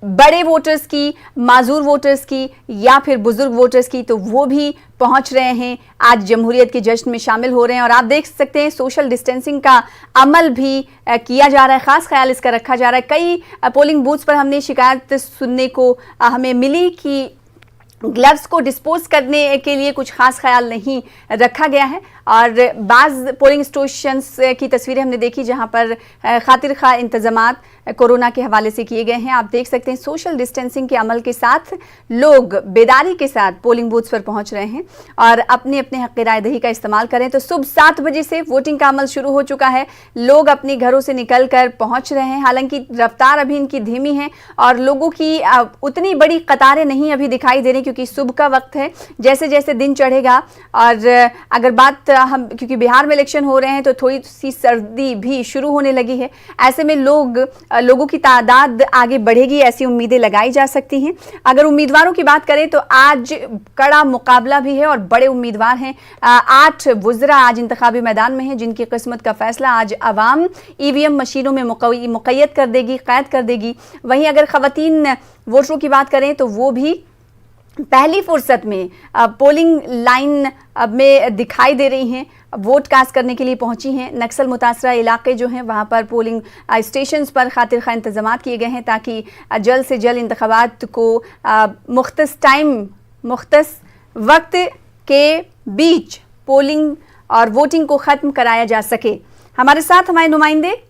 [SPEAKER 1] बड़े वोटर्स की, माजूर वोटर्स की या फिर बुजुर्ग वोटर्स की, तो वो भी पहुंच रहे हैं, आज जमहूरियत के जश्न में शामिल हो रहे हैं। और आप देख सकते हैं सोशल डिस्टेंसिंग का अमल भी किया जा रहा है, खास ख्याल इसका रखा जा रहा है। कई पोलिंग बूथ्स पर हमने शिकायत सुनने को हमें मिली कि ग्लव्स को डिस्पोज करने के लिए कुछ खास ख्याल नहीं रखा गया है और बाज़ पोलिंग स्टेशंस की तस्वीरें हमने देखी जहां पर खातिर खा इंतजामात कोरोना के हवाले से किए गए हैं। आप देख सकते हैं सोशल डिस्टेंसिंग के अमल के साथ लोग बेदारी के साथ पोलिंग बूथ्स पर पहुंच रहे हैं और अपने अपने हक़ राय दही का इस्तेमाल करें। तो सुबह 7 बजे से वोटिंग का अमल शुरू हो चुका है, लोग अपने घरों से निकल कर पहुंच रहे हैं। हालांकि रफ्तार अभी इनकी धीमी है और लोगों की उतनी बड़ी कतारें नहीं अभी दिखाई दे रही, क्योंकि सुबह का वक्त है। जैसे जैसे दिन चढ़ेगा और अगर बात हम, क्योंकि बिहार में इलेक्शन हो रहे हैं तो थोड़ी सी सर्दी भी शुरू होने लगी है, ऐसे में लोगों की तादाद आगे बढ़ेगी, ऐसी उम्मीदें लगाई जा सकती हैं। अगर उम्मीदवारों की बात करें तो आज कड़ा मुकाबला भी है और बड़े उम्मीदवार हैं। 8 वुज़रा आज इंतखाबी मैदान में हैं, जिनकी किस्मत का फैसला आज अवाम ईवीएम मशीनों में मुक़य्यद कर देगी, क़ैद कर देगी। वहीं अगर ख़वातीन वोटरों की बात करें तो वो भी पहली फुर्सत में पोलिंग लाइन में दिखाई दे रही हैं, वोट कास्ट करने के लिए पहुंची हैं। नक्सल मुतासरा इलाके जो हैं वहां पर पोलिंग स्टेशंस पर खातिर खा इंतजामात किए गए हैं ताकि जल्द से जल्द इंतखाबात को मुख्तस वक्त के बीच पोलिंग और वोटिंग को ख़त्म कराया जा सके। हमारे साथ हमारे नुमाइंदे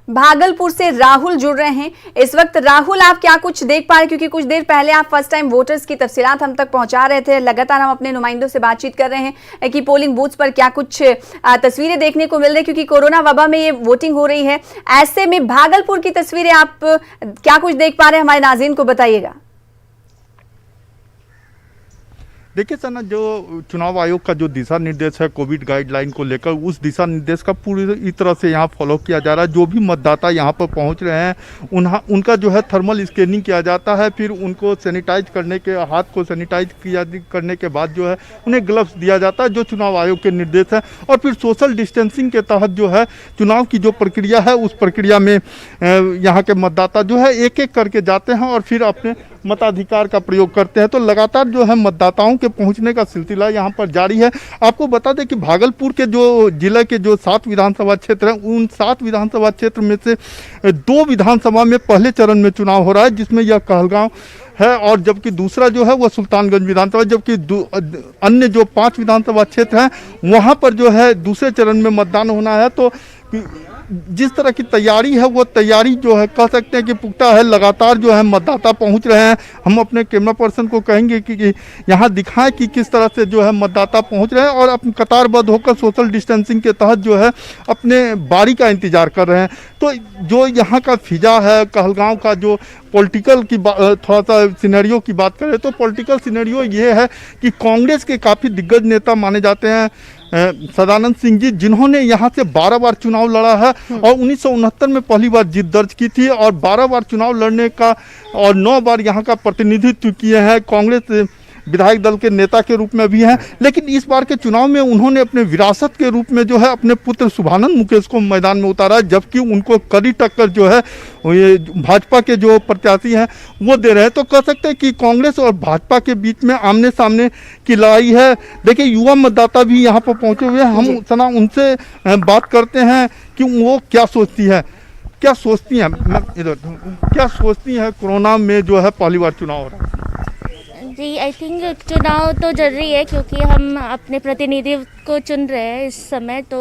[SPEAKER 1] भागलपुर से राहुल जुड़ रहे हैं इस वक्त। राहुल, आप क्या कुछ देख पा रहे हैं, क्योंकि कुछ देर पहले आप फर्स्ट टाइम वोटर्स की तफसीलात हम तक पहुंचा रहे थे। लगातार हम अपने नुमाइंदों से बातचीत कर रहे हैं कि पोलिंग बूथ्स पर क्या कुछ तस्वीरें देखने को मिल रही, क्योंकि कोरोना वबा में ये वोटिंग हो रही है। ऐसे में भागलपुर की तस्वीरें आप क्या कुछ देख पा रहे हैं, हमारे नाज़रीन को बताइएगा।
[SPEAKER 21] देखिए सना, जो चुनाव आयोग का जो दिशा निर्देश है कोविड गाइडलाइन को लेकर, उस दिशा निर्देश का पूरी तरह से यहाँ फॉलो किया जा रहा है। जो भी मतदाता यहाँ पर पहुँच रहे हैं उनका जो है थर्मल स्कैनिंग किया जाता है, फिर उनको सैनिटाइज करने के, हाथ को सैनिटाइज करने के बाद जो है उन्हें ग्लव्स दिया जाता है, जो चुनाव आयोग के निर्देश है। और फिर सोशल डिस्टेंसिंग के तहत जो है चुनाव की जो प्रक्रिया है, उस प्रक्रिया में यहाँ के मतदाता जो है एक एक करके जाते हैं और फिर अपने मताधिकार का प्रयोग करते हैं। तो लगातार जो है मतदाताओं के पहुंचने का सिलसिला यहाँ पर जारी है। आपको बता दें कि भागलपुर के जो जिले के जो 7 विधानसभा क्षेत्र हैं, उन 7 विधानसभा क्षेत्र में से 2 विधानसभा में पहले चरण में चुनाव हो रहा है, जिसमें यह कहलगांव है और जबकि दूसरा जो है वो सुल्तानगंज विधानसभा, जबकि अन्य जो 5 विधानसभा क्षेत्र हैं वहाँ पर जो है दूसरे चरण में मतदान होना है। तो जिस तरह की तैयारी है वो तैयारी जो है कह सकते हैं कि पुख्ता है। लगातार जो है मतदाता पहुंच रहे हैं। हम अपने कैमरा पर्सन को कहेंगे कि यहाँ दिखाएं कि किस तरह से जो है मतदाता पहुंच रहे हैं और अपने कतारबद्ध होकर सोशल डिस्टेंसिंग के तहत जो है अपने बारी का इंतजार कर रहे हैं। तो जो यहाँ का फिजा है, कहलगांव का जो पॉलिटिकल की थोड़ा सा सिनेरियो की बात करें तो पॉलिटिकल सिनेरियो ये है कि कांग्रेस के काफ़ी दिग्गज नेता माने जाते हैं सदानंद सिंह जी, जिन्होंने यहाँ से 12 बार चुनाव लड़ा है और 1969 में पहली बार जीत दर्ज की थी और 12 बार चुनाव लड़ने का और 9 बार यहाँ का प्रतिनिधित्व किए हैं। कांग्रेस विधायक दल के नेता के रूप में भी हैं, लेकिन इस बार के चुनाव में उन्होंने अपने विरासत के रूप में जो है अपने पुत्र शुभानंद मुकेश को मैदान में उतारा, जबकि उनको कड़ी टक्कर जो है ये भाजपा के जो प्रत्याशी हैं वो दे रहे हैं। तो कह सकते हैं कि कांग्रेस और भाजपा के बीच में आमने सामने की लड़ाई है। देखिए युवा मतदाता भी यहाँ पर पहुँचे हुए हैं, हम सना उनसे बात करते हैं कि वो क्या सोचती है, क्या सोचती हैं, क्या सोचती हैं कोरोना में जो है पहली बार चुनाव हो रहा है।
[SPEAKER 2] जी, आई थिंक चुनाव तो जरूरी है क्योंकि हम अपने प्रतिनिधि को चुन रहे हैं इस समय। तो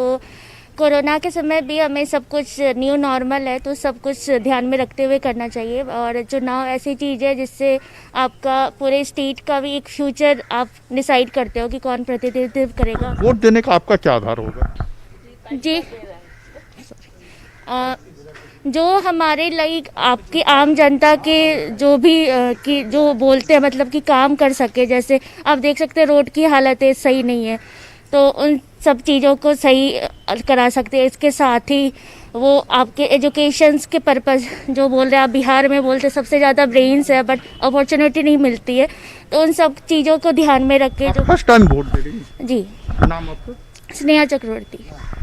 [SPEAKER 2] कोरोना के समय भी हमें सब कुछ न्यू नॉर्मल है, तो सब कुछ ध्यान में रखते हुए करना चाहिए। और चुनाव ऐसी चीज़ है जिससे आपका पूरे स्टेट का भी एक फ्यूचर आप डिसाइड करते हो कि कौन प्रतिनिधित्व करेगा।
[SPEAKER 21] वोट देने का आपका क्या आधार होगा?
[SPEAKER 2] जी, जो हमारे लाइक आपकी आम जनता के जो भी कि जो बोलते हैं मतलब कि काम कर सके, जैसे आप देख सकते हैं रोड की हालतें सही नहीं है, तो उन सब चीज़ों को सही करा सकते हैं। इसके साथ ही वो आपके एजुकेशंस के पर्पस जो बोल रहे हैं, आप बिहार में बोलते हैं सबसे ज़्यादा ब्रेन्स है बट अपॉर्चुनिटी नहीं मिलती है, तो उन सब चीज़ों को ध्यान में रख के जो
[SPEAKER 21] फर्स्ट टाइम वोट दे रही हैं।
[SPEAKER 2] जी,
[SPEAKER 21] नाम आपका?
[SPEAKER 2] स्नेहा चक्रवर्ती।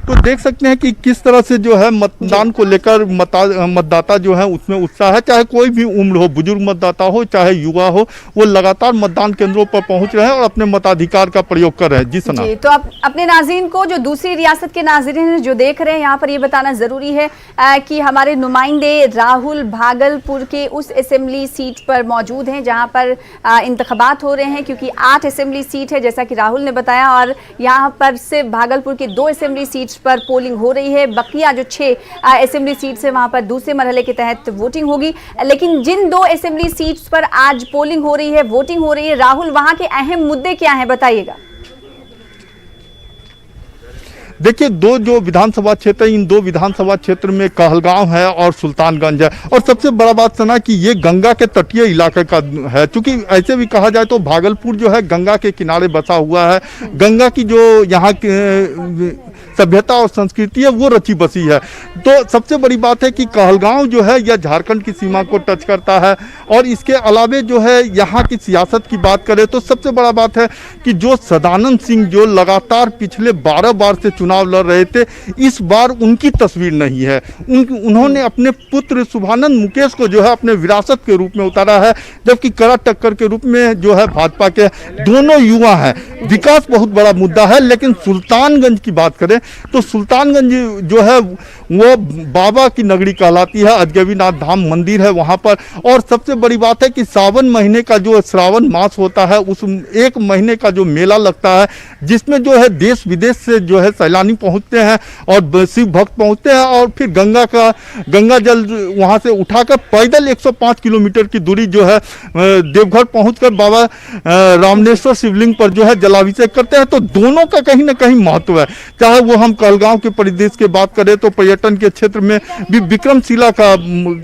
[SPEAKER 21] तो देख सकते हैं कि किस तरह से जो है मतदान को लेकर मतदाता जो है उसमें उत्साह है, चाहे कोई भी उम्र हो, बुजुर्ग मतदाता हो चाहे युवा हो, वो लगातार मतदान केंद्रों पर पहुंच रहे हैं और अपने मताधिकार का प्रयोग कर रहे हैं। जी सना।
[SPEAKER 1] तो आप अपने नाज़रीन को, जो दूसरी रियासत के नाज़रीन जो देख रहे हैं, यहाँ पर ये बताना जरूरी है कि हमारे नुमाइंदे राहुल भागलपुर के उस असेंबली सीट पर मौजूद हैं जहाँ पर इंतखाबात हो रहे हैं, क्योंकि 8 असेंबली सीट है जैसा कि राहुल ने बताया, और यहाँ पर सिर्फ भागलपुर के 2 असेंबली सीट्स पर पोलिंग हो रही है। बकिया जो 6 असेंबली सीट्स है वहां पर दूसरे मरहले के तहत वोटिंग होगी। लेकिन जिन 2 असेंबली सीट्स पर आज पोलिंग हो रही है, वोटिंग हो रही है, राहुल वहां के अहम मुद्दे क्या हैं, बताइएगा।
[SPEAKER 21] देखिए, 2 जो विधानसभा क्षेत्र इन 2 विधानसभा क्षेत्र में कहलगांव है और सुल्तानगंज है, और सबसे बड़ा बात सुना कि ये गंगा के तटीय इलाके का है, क्योंकि ऐसे भी कहा जाए तो भागलपुर जो है गंगा के किनारे बसा हुआ है। गंगा की जो यहाँ सभ्यता और संस्कृति है वो रची बसी है। तो सबसे बड़ी बात है कि कहलगांव जो है यह झारखंड की सीमा को टच करता है, और इसके अलावे जो है यहाँ की सियासत की बात करें तो सबसे बड़ा बात है कि जो सदानंद सिंह जो लगातार पिछले 12 बार से चुनाव लड़ रहे थे, इस बार उनकी तस्वीर नहीं है। उन्होंने अपने पुत्र शुभानंद मुकेश को जो है अपने विरासत के रूप में उतारा है, जबकि कड़ा टक्कर के रूप में जो है भाजपा के दोनों युवा हैं। विकास बहुत बड़ा मुद्दा है, लेकिन सुल्तानगंज की बात करें तो सुल्तानगंज जो है वो बाबा की नगरी कहलाती है, अजगैबीनाथ धाम मंदिर है वहाँ पर। और सबसे बड़ी बात है कि सावन महीने का जो श्रावण मास होता है, उस 1 महीने का जो मेला लगता है, जिसमें जो है देश विदेश से जो है सैलानी पहुँचते हैं और शिव भक्त पहुँचते हैं, और फिर गंगा जल वहाँ से उठाकर पैदल 105 किलोमीटर की दूरी जो है देवघर पहुँचकर बाबा रामनेश्वर शिवलिंग पर जो है जलाभिषेक करते हैं। तो दोनों का कहीं ना कहीं महत्व है। चाहे वो हम कहलगांव के परिदृश्य की बात करें तो पर्यटन के क्षेत्र में भी विक्रमशिला का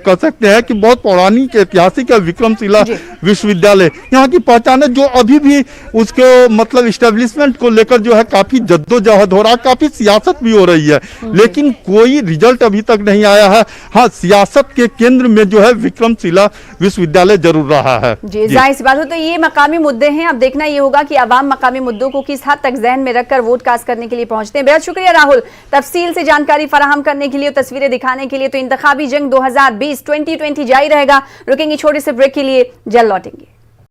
[SPEAKER 21] कह सकते हैं कि बहुत पौराणिक ऐतिहासिक है विक्रमशिला विश्वविद्यालय यहाँ की पहचान है, जो अभी भी उसके मतलब इस्टेब्लिशमेंट को लेकर जो है काफी जद्दोजहद हो रहा है, काफी काफी सियासत भी हो रही है, लेकिन कोई रिजल्ट अभी तक नहीं आया है। हाँ, सियासत के केंद्र में जो है विक्रमशिला विश्वविद्यालय जरूर रहा है।
[SPEAKER 1] जी, जाहिर सी बात हो, तो ये मकामी मुद्दे हैं। अब देखना ये होगा कि आवाम मकामी मुद्दों को किस हद तक जहन में रखकर वोट कास्ट करने के लिए पहुंचते हैं। बेहद शुक्रिया राहुल, तफसील से जानकारी फराहम करने के लिए, तस्वीरें दिखाने के लिए। तो इंतखाबी जंग 2020 जारी रहेगा। रुकेंगे छोटे से ब्रेक के लिए, जल्द लौटेंगे।